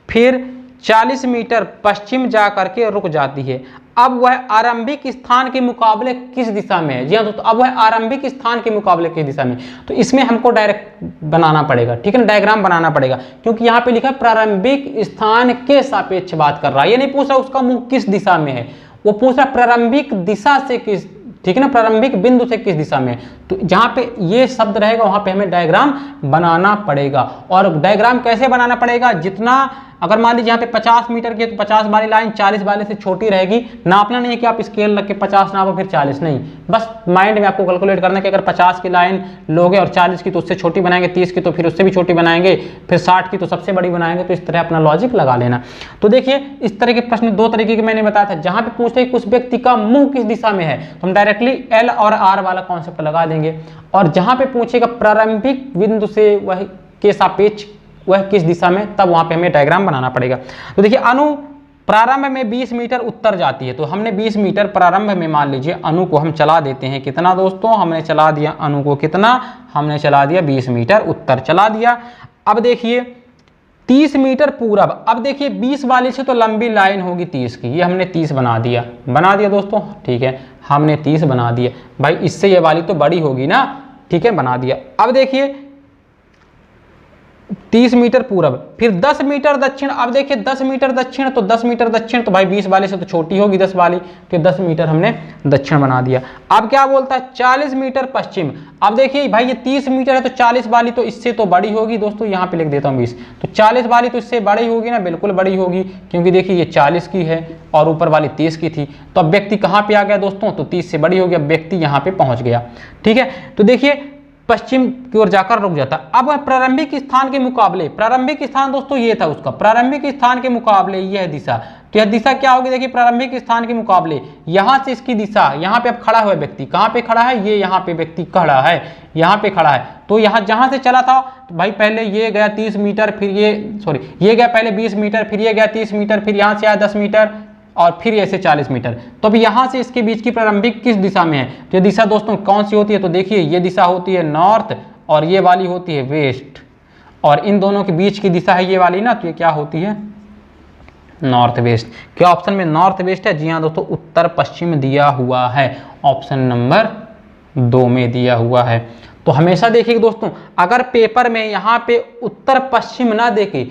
फिर 40 मीटर पश्चिम जा करके रुक जाती है। अब वह आरंभिक स्थान के मुकाबले किस दिशा में है। जी हाँ दोस्तों, अब वह आरंभिक स्थान के मुकाबले किस दिशा में, तो इसमें हमको डायरेक्ट बनाना पड़ेगा, ठीक है ना, डायग्राम बनाना पड़ेगा, क्योंकि यहाँ पे लिखा है प्रारंभिक स्थान के सापेक्ष बात कर रहा है। ये नहीं पूछ रहा उसका मुख किस दिशा में है, वो पूछ रहा प्रारंभिक दिशा से किस, ठीक है ना, प्रारंभिक बिंदु से किस दिशा में। तो जहाँ पे ये शब्द रहेगा वहाँ पे हमें डायग्राम बनाना पड़ेगा। और डायग्राम कैसे बनाना पड़ेगा, जितना अगर मान लीजिए यहाँ पे 50 मीटर की तो 50 वाली लाइन 40 वाले से छोटी रहेगी। नापना नहीं है कि आप स्केल रख के 50 नापो फिर 40, नहीं, बस माइंड में आपको कैलकुलेट करना है कि अगर 50 की लाइन लोगे और 40 की तो उससे छोटी बनाएंगे, 30 की तो फिर उससे भी छोटी बनाएंगे, फिर 60 की तो सबसे बड़ी बनाएंगे। तो इस तरह अपना लॉजिक लगा लेना। तो देखिए इस तरह के प्रश्न 2 तरीके के मैंने बताया था। जहाँ पे पूछते हैं कि उस व्यक्ति का मुंह किस दिशा में है, तो हम डायरेक्टली एल और आर वाला कॉन्सेप्ट लगा देंगे। और जहाँ पे पूछेगा प्रारंभिक बिंदु से वह के सापेक्ष वह किस दिशा में, तब वहां पे हमें डायग्राम बनाना पड़ेगा। तो देखिए अनु प्रारंभ में 20 मीटर उत्तर जाती है, तो हमने 20 मीटर प्रारंभ में मान लीजिए अनु को हम चला देते हैं। कितना दोस्तों, हमने चला दिया अनु को कितना, हमने चला दिया 20 मीटर उत्तर चला दिया। अब देखिए 30 मीटर पूरब, अब देखिए 20 वाले से तो लंबी लाइन होगी 30 की, ये हमने 30 बना दिया दोस्तों, ठीक है, हमने 30 बना दिया। भाई इससे ये वाली तो बड़ी होगी ना, ठीक है, बना दिया। अब देखिए 30 मीटर पूरब, फिर 10 मीटर दक्षिण। अब देखिए 10 मीटर दक्षिण, तो 10 मीटर दक्षिण तो भाई 20 वाले से तो छोटी होगी 10 वाली, तो 10 मीटर हमने दक्षिण बना दिया। अब क्या बोलता है 40 मीटर पश्चिम। अब देखिए भाई ये 30 मीटर है तो 40 वाली तो इससे तो बड़ी होगी दोस्तों, यहाँ पे लिख देता हूँ 20, तो 40 वाली तो इससे बड़ी होगी ना, बिल्कुल बड़ी होगी, क्योंकि देखिए ये 40 की है और ऊपर वाली 30 की थी। तो अब व्यक्ति कहाँ पे आ गया दोस्तों, तो 30 से बड़ी होगी, अब व्यक्ति यहाँ पे पहुँच गया, ठीक है। तो देखिए पश्चिम की ओर जाकर रुक जाता। अब वह प्रारंभिक स्थान के मुकाबले, प्रारंभिक स्थान दोस्तों ये था उसका, प्रारंभिक स्थान के मुकाबले यह दिशा तो यह दिशा क्या होगी, देखिए प्रारंभिक स्थान के मुकाबले यहाँ से इसकी दिशा, यहाँ पे अब खड़ा हुआ व्यक्ति कहाँ पे खड़ा है, ये यहाँ पे व्यक्ति खड़ा है, यहाँ पे खड़ा है। तो यहाँ जहाँ से चला था तो भाई पहले ये गया 30 मीटर, फिर ये गया पहले 20 मीटर, फिर ये गया 30 मीटर, फिर यहाँ से आया 10 मीटर और फिर ऐसे 40 मीटर। तो अब यहाँ से इसके बीच की प्रारंभिक किस दिशा में है, तो ये दिशा दोस्तों कौन सी होती है, तो देखिए ये दिशा होती है नॉर्थ और ये वाली होती है वेस्ट, और इन दोनों के बीच की दिशा है ये वाली ना, तो ये क्या होती है नॉर्थ वेस्ट। क्या ऑप्शन में नॉर्थ वेस्ट है, जी हाँ दोस्तों उत्तर पश्चिम दिया हुआ है, ऑप्शन नंबर 2 में दिया हुआ है। तो हमेशा देखिए दोस्तों, अगर पेपर में यहाँ पे उत्तर पश्चिम ना देके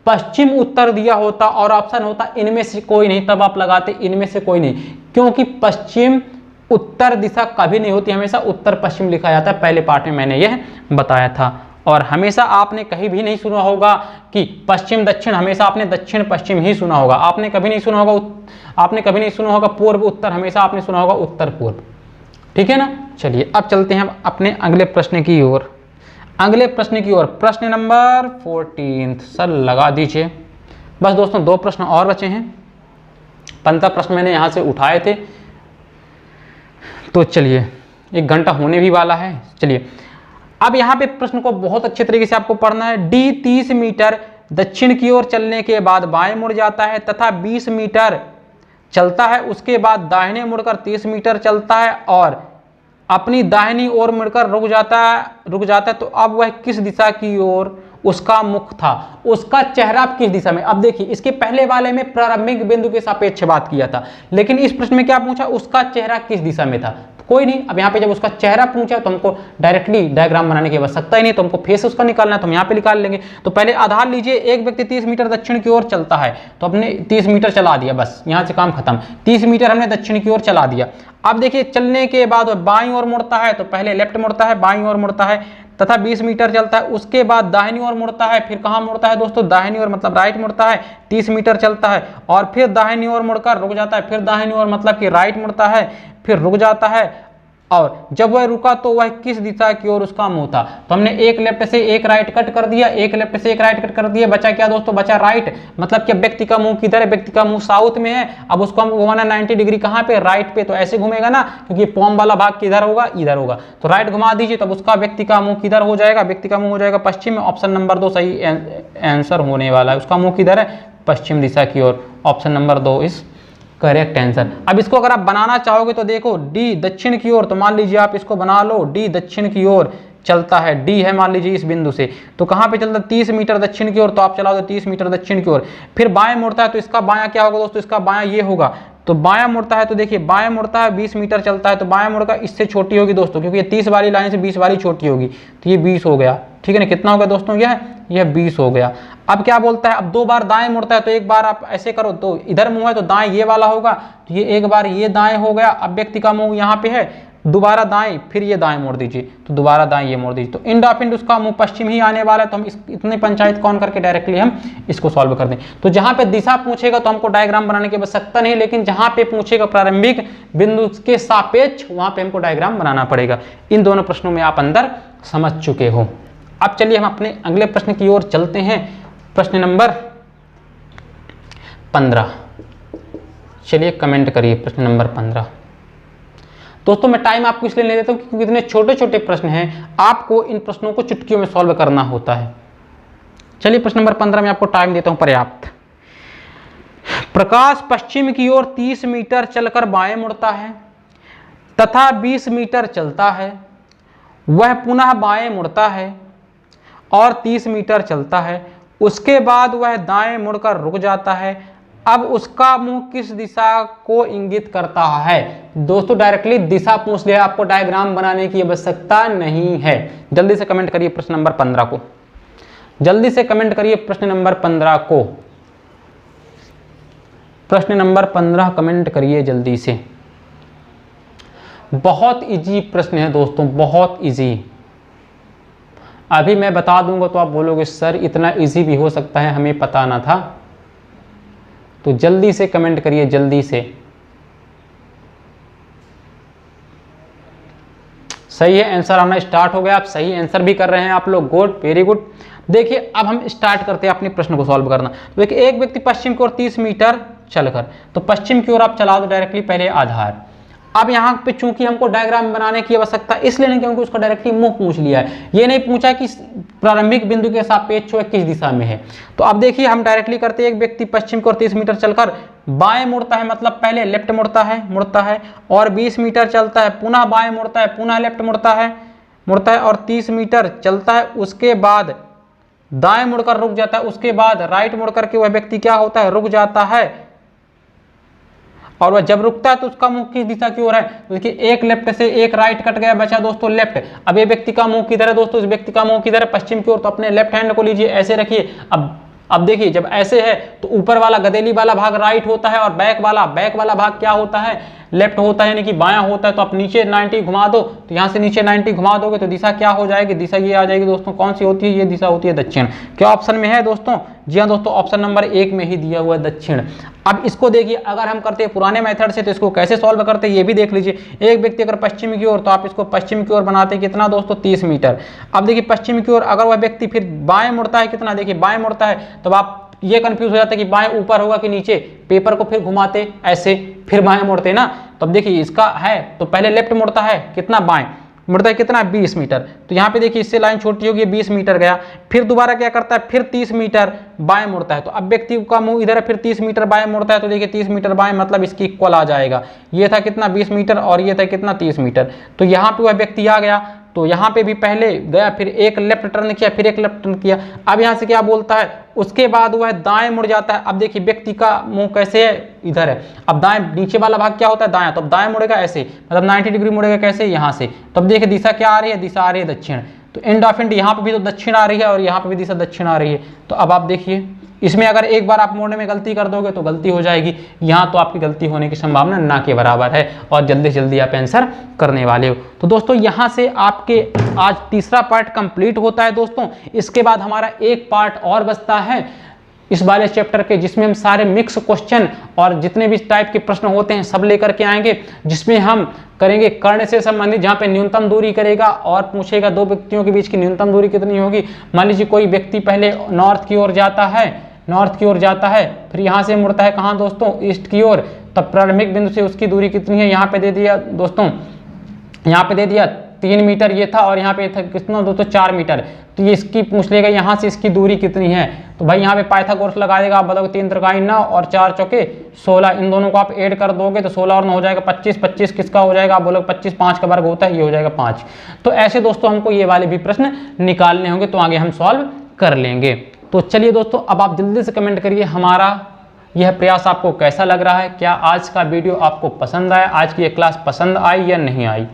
पश्चिम उत्तर दिया होता और ऑप्शन होता इनमें से कोई नहीं, तब आप लगाते इनमें से कोई नहीं, क्योंकि पश्चिम उत्तर दिशा कभी नहीं होती, हमेशा उत्तर पश्चिम लिखा जाता है। पहले पार्ट में मैंने यह बताया था। और हमेशा आपने कहीं भी नहीं सुना होगा कि पश्चिम दक्षिण, हमेशा आपने दक्षिण पश्चिम ही सुना होगा। आपने कभी नहीं सुना होगा पूर्व उत्तर, हमेशा आपने सुना होगा उत्तर पूर्व। ठीक है ना। चलिए अब चलते हैं अपने अगले प्रश्न की ओर। प्रश्न नंबर 14 सर लगा दीजिए। बस दोस्तों 2 प्रश्न और बचे हैं, 15 प्रश्न मैंने यहाँ से उठाए थे। तो चलिए 1 घंटा होने भी वाला है। चलिए अब यहाँ पे प्रश्न को बहुत अच्छे तरीके से आपको पढ़ना है। डी 30 मीटर दक्षिण की ओर चलने के बाद बाएं मुड़ जाता है तथा 20 मीटर चलता है, उसके बाद दाहिने मुड़कर 30 मीटर चलता है और अपनी दाहिनी ओर मुड़कर रुक जाता है। तो अब वह किस दिशा की ओर उसका मुख था, उसका चेहरा किस दिशा में। अब देखिए इसके पहले वाले में प्रारंभिक बिंदु के सापेक्ष बात किया था, लेकिन इस प्रश्न में क्या पूछा, उसका चेहरा किस दिशा में था। कोई नहीं, अब यहाँ पे जब उसका चेहरा पूछा तो हमको डायरेक्टली डायग्राम बनाने की आवश्यकता ही नहीं, तो हमको फेस उसका निकालना है तो हम यहाँ पे निकाल लेंगे। तो पहले आधार लीजिए, एक व्यक्ति 30 मीटर दक्षिण की ओर चलता है, तो हमने 30 मीटर चला दिया, बस यहाँ से काम खत्म। 30 मीटर हमने दक्षिण की ओर चला दिया। अब देखिए चलने के बाद बाईं ओर मुड़ता है, तो पहले लेफ्ट मुड़ता है, बाईं ओर मुड़ता है तथा 20 मीटर चलता है, उसके बाद दाहिनी ओर मुड़ता है। फिर कहाँ मुड़ता है दोस्तों, दाहिनी ओर मतलब राइट मुड़ता है, 30 मीटर चलता है और फिर दाहिनी ओर मुड़कर रुक जाता है। फिर दाहिनी ओर मतलब कि राइट मुड़ता है, फिर रुक जाता है। और जब वह रुका तो वह किस दिशा की ओर उसका मुंह था। तो हमने एक लेफ्ट से एक राइट कट कर दिया, एक लेफ्ट से एक राइट कट कर दिया, बचा क्या दोस्तों, बचा राइट। मतलब कि व्यक्ति का मुंह किधर है, व्यक्ति का मुंह साउथ में है। अब उसको हम घुमाना 90 डिग्री कहाँ पे, राइट पे। तो ऐसे घूमेगा ना, क्योंकि पॉम वाला भाग किधर होगा, इधर होगा। तो राइट घुमा दीजिए, तब उसका व्यक्ति का मुंह किधर हो जाएगा, व्यक्ति का मुंह हो जाएगा पश्चिम में। ऑप्शन नंबर 2 सही आंसर होने वाला है। उसका मुंह किधर है, पश्चिम दिशा की ओर। ऑप्शन नंबर 2 इस करेक्ट आंसर। अब इसको अगर आप बनाना चाहोगे तो देखो डी दक्षिण की ओर, तो मान लीजिए आप इसको बना लो, डी दक्षिण की ओर चलता है, डी है मान लीजिए इस बिंदु से, तो कहाँ पे चलता है 30 मीटर दक्षिण की ओर। तो आप चलाओ तो 30 मीटर दक्षिण की ओर। फिर बाएं मुड़ता है, तो इसका बायां क्या होगा दोस्तों, इसका बायां ये होगा। तो बायां मुड़ता है, तो देखिए बायां मुड़ता है 20 मीटर चलता है, तो बायां मुड़कर इससे छोटी होगी दोस्तों, क्योंकि ये 30 वाली लाइन से 20 वाली छोटी होगी, तो ये 20 हो गया। ठीक है ना, कितना हो गया दोस्तों, यह 20 हो गया। अब क्या बोलता है, अब 2 बार दाएं मुड़ता है, तो एक बार आप ऐसे करो, तो इधर मुंह है तो दाएं ये वाला होगा, तो ये एक बार ये दाएं हो गया। अब व्यक्ति का मुंह यहाँ पे है, दोबारा दाएं, फिर ये दाएं मोड़ दीजिए, तो दोबारा दाएं ये मोड़ दीजिए। तो इंड ऑफ इंड उसका मुंह पश्चिम ही आने वाला है। तो हम इतने पंचायत कौन करके डायरेक्टली हम इसको सॉल्व कर दें। तो जहां पे दिशा पूछेगा तो हमको डायग्राम बनाने की आवश्यकता नहीं, लेकिन जहां पे पूछेगा प्रारंभिक बिंदु के सापेक्ष, वहां पे हमको डायग्राम बनाना पड़ेगा। इन दोनों प्रश्नों में आप अंदर समझ चुके हो। अब चलिए हम अपने अगले प्रश्न की ओर चलते हैं। प्रश्न नंबर 15, चलिए कमेंट करिए प्रश्न नंबर 15। दोस्तों मैं टाइम आपको इसलिए ले देता हूं क्योंकि इतने छोटे छोटे प्रश्न हैं, आपको इन प्रश्नों को चुटकियों में सॉल्व करना होता है। चलिए प्रश्न नंबर 15 में आपको टाइम देता हूं पर्याप्त। प्रकाश पश्चिम की ओर 30 मीटर चलकर बाएं मुड़ता है तथा 20 मीटर चलता है, वह पुनः बाएं मुड़ता है और 30 मीटर चलता है, उसके बाद वह दाएं मुड़कर रुक जाता है। अब उसका मुंह किस दिशा को इंगित करता है। दोस्तों डायरेक्टली दिशा पूछ लिया, आपको डायग्राम बनाने की आवश्यकता नहीं है। जल्दी से कमेंट करिए प्रश्न नंबर 15 को, जल्दी से कमेंट करिए प्रश्न नंबर 15 को, प्रश्न नंबर 15 कमेंट करिए जल्दी से। बहुत इजी प्रश्न है दोस्तों, बहुत इजी। अभी मैं बता दूंगा तो आप बोलोगे सर इतना इजी भी हो सकता है, हमें पता ना था। तो जल्दी से कमेंट करिए, जल्दी से। सही है, आंसर आना स्टार्ट हो गया। आप सही आंसर भी कर रहे हैं आप लोग, गुड, वेरी गुड। देखिए अब हम स्टार्ट करते हैं अपने प्रश्न को सॉल्व करना। तो देखिए एक व्यक्ति पश्चिम की ओर 30 मीटर चलकर। तो पश्चिम की ओर आप चला दो डायरेक्टली पहले आधार। अब यहाँ पे चूंकि हमको डायग्राम बनाने की आवश्यकता इसलिए नहीं क्योंकि उसको डायरेक्टली मुंह पूछ लिया है, ये नहीं पूछा कि प्रारंभिक बिंदु के सापेक्ष वह किस दिशा में है। तो अब देखिए हम डायरेक्टली करते हैं, एक व्यक्ति पश्चिम की ओर 30 मीटर चलकर बाएं मुड़ता है, मतलब पहले लेफ्ट मुड़ता है और 20 मीटर चलता है, पुनः बाएं मुड़ता है, पुनः लेफ्ट मुड़ता है और 30 मीटर चलता है, उसके बाद दाएं मुड़कर रुक जाता है, उसके बाद राइट मुड़ करके वह व्यक्ति क्या होता है, रुक जाता है। और वह जब रुकता है तो उसका मुंह किस दिशा की ओर है, तो देखिए एक लेफ्ट से एक राइट कट गया, बचा दोस्तों लेफ्ट। अब ये व्यक्ति का मुंह किधर है दोस्तों, इस व्यक्ति का मुंह किधर है, पश्चिम की ओर। तो अपने लेफ्ट हैंड को लीजिए, ऐसे रखिए। अब देखिए जब ऐसे है तो ऊपर वाला गदेली वाला भाग राइट होता है और बैक वाला भाग क्या होता है, लेफ्ट होता है, यानी कि बायां होता है। तो आप नीचे 90 घुमा दो, तो यहाँ से नीचे 90 घुमा दोगे तो दिशा क्या हो जाएगी, दिशा ये आ जाएगी दोस्तों, कौन सी होती है, ये दिशा होती है दक्षिण। क्या ऑप्शन में है दोस्तों, जी हाँ दोस्तों, ऑप्शन नंबर 1 में ही दिया हुआ है दक्षिण। अब इसको देखिए, अगर हम करते हैं पुराने मेथड से तो इसको कैसे सॉल्व करते हैं ये भी देख लीजिए। एक व्यक्ति अगर पश्चिम की ओर, तो आप इसको पश्चिम की ओर बनाते हैं कितना दोस्तों, 30 मीटर। अब देखिए पश्चिम की ओर अगर वह व्यक्ति फिर बाएं मुड़ता है, कितना, देखिए बाएं मुड़ता है, तो आप ये कंफ्यूज हो जाता है कि बाएं ऊपर होगा कि नीचे। पेपर को फिर घुमाते ऐसे, फिर बाएं मुड़ते ना। तो अब देखिए इसका है तो पहले लेफ्ट मुड़ता है, कितना बाएं मुड़ता है, कितना 20 मीटर। तो यहाँ पे देखिए इससे लाइन छोटी होगी, 20 मीटर गया। फिर दोबारा क्या करता है, फिर 30 मीटर बाएं मुड़ता है। तो अब व्यक्ति का मुंह इधर है, फिर 30 मीटर बाएं मुड़ता है। तो देखिए 30 मीटर बाएं मतलब इसकी इक्वल आ जाएगा। ये था कितना 20 मीटर और ये था कितना 30 मीटर। तो यहाँ पे वह व्यक्ति आ गया, तो यहाँ पे भी पहले गया, फिर एक लेफ्ट टर्न किया, फिर एक लेफ्ट टर्न किया। अब यहाँ से क्या बोलता है, उसके बाद वह दाएं मुड़ जाता है। अब देखिए व्यक्ति का मुंह कैसे है, इधर है। अब दाएं नीचे वाला भाग क्या होता है, दायां। तो अब दाएं मुड़ेगा ऐसे, मतलब 90 डिग्री मुड़ेगा कैसे, यहाँ से। तो अब देखिए दिशा क्या आ रही है, दिशा आ रही है दक्षिण। तो एंड ऑफ एंड यहाँ पे भी तो दक्षिण आ रही है और यहाँ पे भी दिशा दक्षिण आ रही है। तो अब आप देखिए इसमें अगर एक बार आप मोड़ने में गलती कर दोगे तो गलती हो जाएगी। यहाँ तो आपकी गलती होने की संभावना ना के बराबर है और जल्दी से जल्दी आप आंसर करने वाले हो। तो दोस्तों यहाँ से आपके आज तीसरा पार्ट कंप्लीट होता है दोस्तों। इसके बाद हमारा एक पार्ट और बचता है इस वाले चैप्टर के, जिसमें हम सारे मिक्स क्वेश्चन और जितने भी टाइप के प्रश्न होते हैं सब लेकर के आएंगे, जिसमें हम करेंगे कर्ण से संबंधित, जहाँ पे न्यूनतम दूरी करेगा और पूछेगा दो व्यक्तियों के बीच की न्यूनतम दूरी कितनी होगी। मान लीजिए कोई व्यक्ति पहले नॉर्थ की ओर जाता है, फिर यहाँ से मुड़ता है कहाँ दोस्तों, ईस्ट की ओर। तब प्रारंभिक बिंदु से उसकी दूरी कितनी है, यहाँ पे दे दिया दोस्तों, यहाँ पे दे दिया 3 मीटर ये था और यहाँ पे था कितना दोस्तों 4 मीटर। तो ये इसकी पूछ लेगा यहाँ से इसकी दूरी कितनी है। तो भाई यहाँ पे पाइथागोरस लगा देगा, आप बताओगे 3 त्रिकाई 9 और 4 चौके 16, इन दोनों को आप ऐड कर दोगे तो 16 और 9 हो जाएगा 25। 25 किसका हो जाएगा, आप बोलोगे 25 5 का वर्ग होता है, ये हो जाएगा 5। तो ऐसे दोस्तों हमको ये वाले भी प्रश्न निकालने होंगे, तो आगे हम सॉल्व कर लेंगे। तो चलिए दोस्तों अब आप जल्दी से कमेंट करिए हमारा यह प्रयास आपको कैसा लग रहा है। क्या आज का वीडियो आपको पसंद आया, आज की ये क्लास पसंद आई या नहीं आई।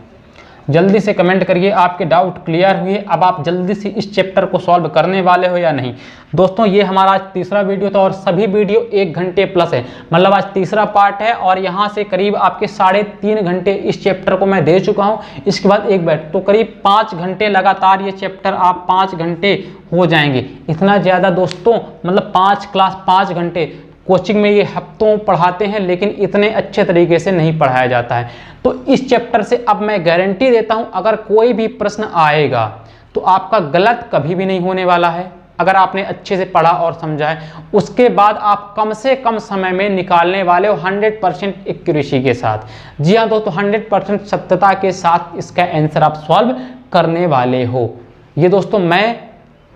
जल्दी से कमेंट करिए, आपके डाउट क्लियर हुए, अब आप जल्दी से इस चैप्टर को सॉल्व करने वाले हो या नहीं। दोस्तों ये हमारा आज तीसरा वीडियो था और सभी वीडियो 1 घंटे प्लस है, मतलब आज तीसरा पार्ट है और यहाँ से करीब आपके 3.5 घंटे इस चैप्टर को मैं दे चुका हूँ। इसके बाद एक बैठ, तो करीब 5 घंटे लगातार ये चैप्टर आप 5 घंटे हो जाएंगे। इतना ज़्यादा दोस्तों, मतलब 5 क्लास 5 घंटे। कोचिंग में ये हफ्तों पढ़ाते हैं लेकिन इतने अच्छे तरीके से नहीं पढ़ाया जाता है। तो इस चैप्टर से अब मैं गारंटी देता हूं, अगर कोई भी प्रश्न आएगा तो आपका गलत कभी भी नहीं होने वाला है, अगर आपने अच्छे से पढ़ा और समझा है। उसके बाद आप कम से कम समय में निकालने वाले हो 100% एक्यूरेसी के साथ। जी हाँ दोस्तों, 100% सत्यता के साथ इसका आंसर आप सॉल्व करने वाले हो। ये दोस्तों मैं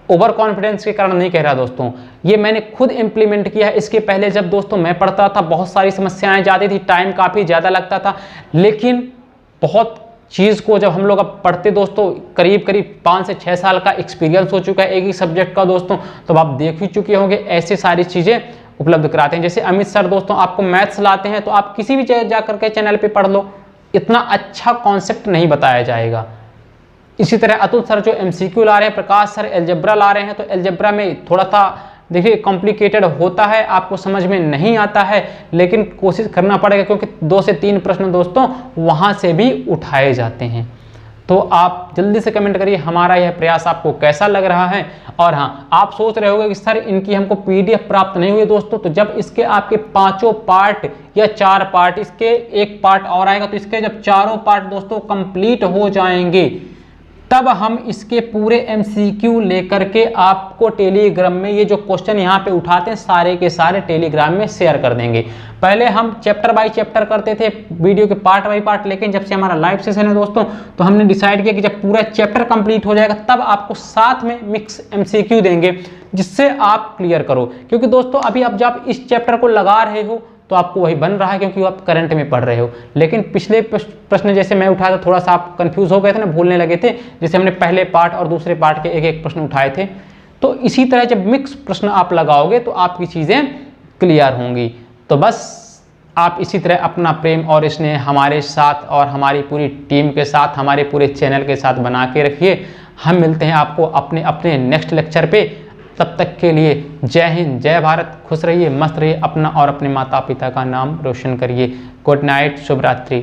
ओवर कॉन्फिडेंस के कारण नहीं कह रहा दोस्तों, ये मैंने खुद इंप्लीमेंट किया है। इसके पहले जब दोस्तों मैं पढ़ता था बहुत सारी समस्याएं जाती थी, टाइम काफ़ी ज़्यादा लगता था, लेकिन बहुत चीज़ को जब हम लोग अब पढ़ते दोस्तों, करीब 5 से 6 साल का एक्सपीरियंस हो चुका है एक ही सब्जेक्ट का दोस्तों, तो आप देख ही चुके होंगे ऐसे सारी चीज़ें उपलब्ध कराते हैं। जैसे अमित सर दोस्तों आपको मैथ्स लाते हैं, तो आप किसी भी जगह जा करके चैनल पर पढ़ लो, इतना अच्छा कॉन्सेप्ट नहीं बताया जाएगा। इसी तरह अतुल सर जो MCQ ला रहे हैं, प्रकाश सर एल्जेब्रा ला रहे हैं, तो एल्जेब्रा में थोड़ा सा देखिए कॉम्प्लिकेटेड होता है, आपको समझ में नहीं आता है, लेकिन कोशिश करना पड़ेगा क्योंकि 2 से 3 प्रश्न दोस्तों वहाँ से भी उठाए जाते हैं। तो आप जल्दी से कमेंट करिए हमारा यह प्रयास आपको कैसा लग रहा है। और हाँ, आप सोच रहे होंगे कि सर इनकी हमको PDF प्राप्त नहीं हुई दोस्तों, तो जब इसके आपके 5 पार्ट या 4 पार्ट, इसके एक पार्ट और आएगा, तो इसके जब 4 पार्ट दोस्तों कंप्लीट हो जाएंगे तब हम इसके पूरे MCQ लेकर के आपको टेलीग्राम में ये जो क्वेश्चन यहाँ पे उठाते हैं सारे के सारे टेलीग्राम में शेयर कर देंगे। पहले हम चैप्टर बाय चैप्टर करते थे, वीडियो के पार्ट बाय पार्ट, लेकिन जब से हमारा लाइव सेशन है दोस्तों, तो हमने डिसाइड किया कि जब पूरा चैप्टर कंप्लीट हो जाएगा तब आपको साथ में मिक्स MCQ देंगे, जिससे आप क्लियर करो। क्योंकि दोस्तों अभी आप जब इस चैप्टर को लगा रहे हो तो आपको वही बन रहा है, क्योंकि आप करंट में पढ़ रहे हो। लेकिन पिछले प्रश्न जैसे मैं उठाया था, थोड़ा सा आप कंफ्यूज हो गए थे ना, भूलने लगे थे, जैसे हमने पहले पार्ट और दूसरे पार्ट के एक एक प्रश्न उठाए थे। तो इसी तरह जब मिक्स प्रश्न आप लगाओगे तो आपकी चीज़ें क्लियर होंगी। तो बस आप इसी तरह अपना प्रेम और स्नेह हमारे साथ और हमारी पूरी टीम के साथ, हमारे पूरे चैनल के साथ बना के रखिए। हम मिलते हैं आपको अपने अपने नेक्स्ट लेक्चर पे। तब तक के लिए जय हिंद, जय भारत, खुश रहिए, मस्त रहिए, अपना और अपने माता पिता का नाम रोशन करिए। गुड नाइट, शुभ रात्रि।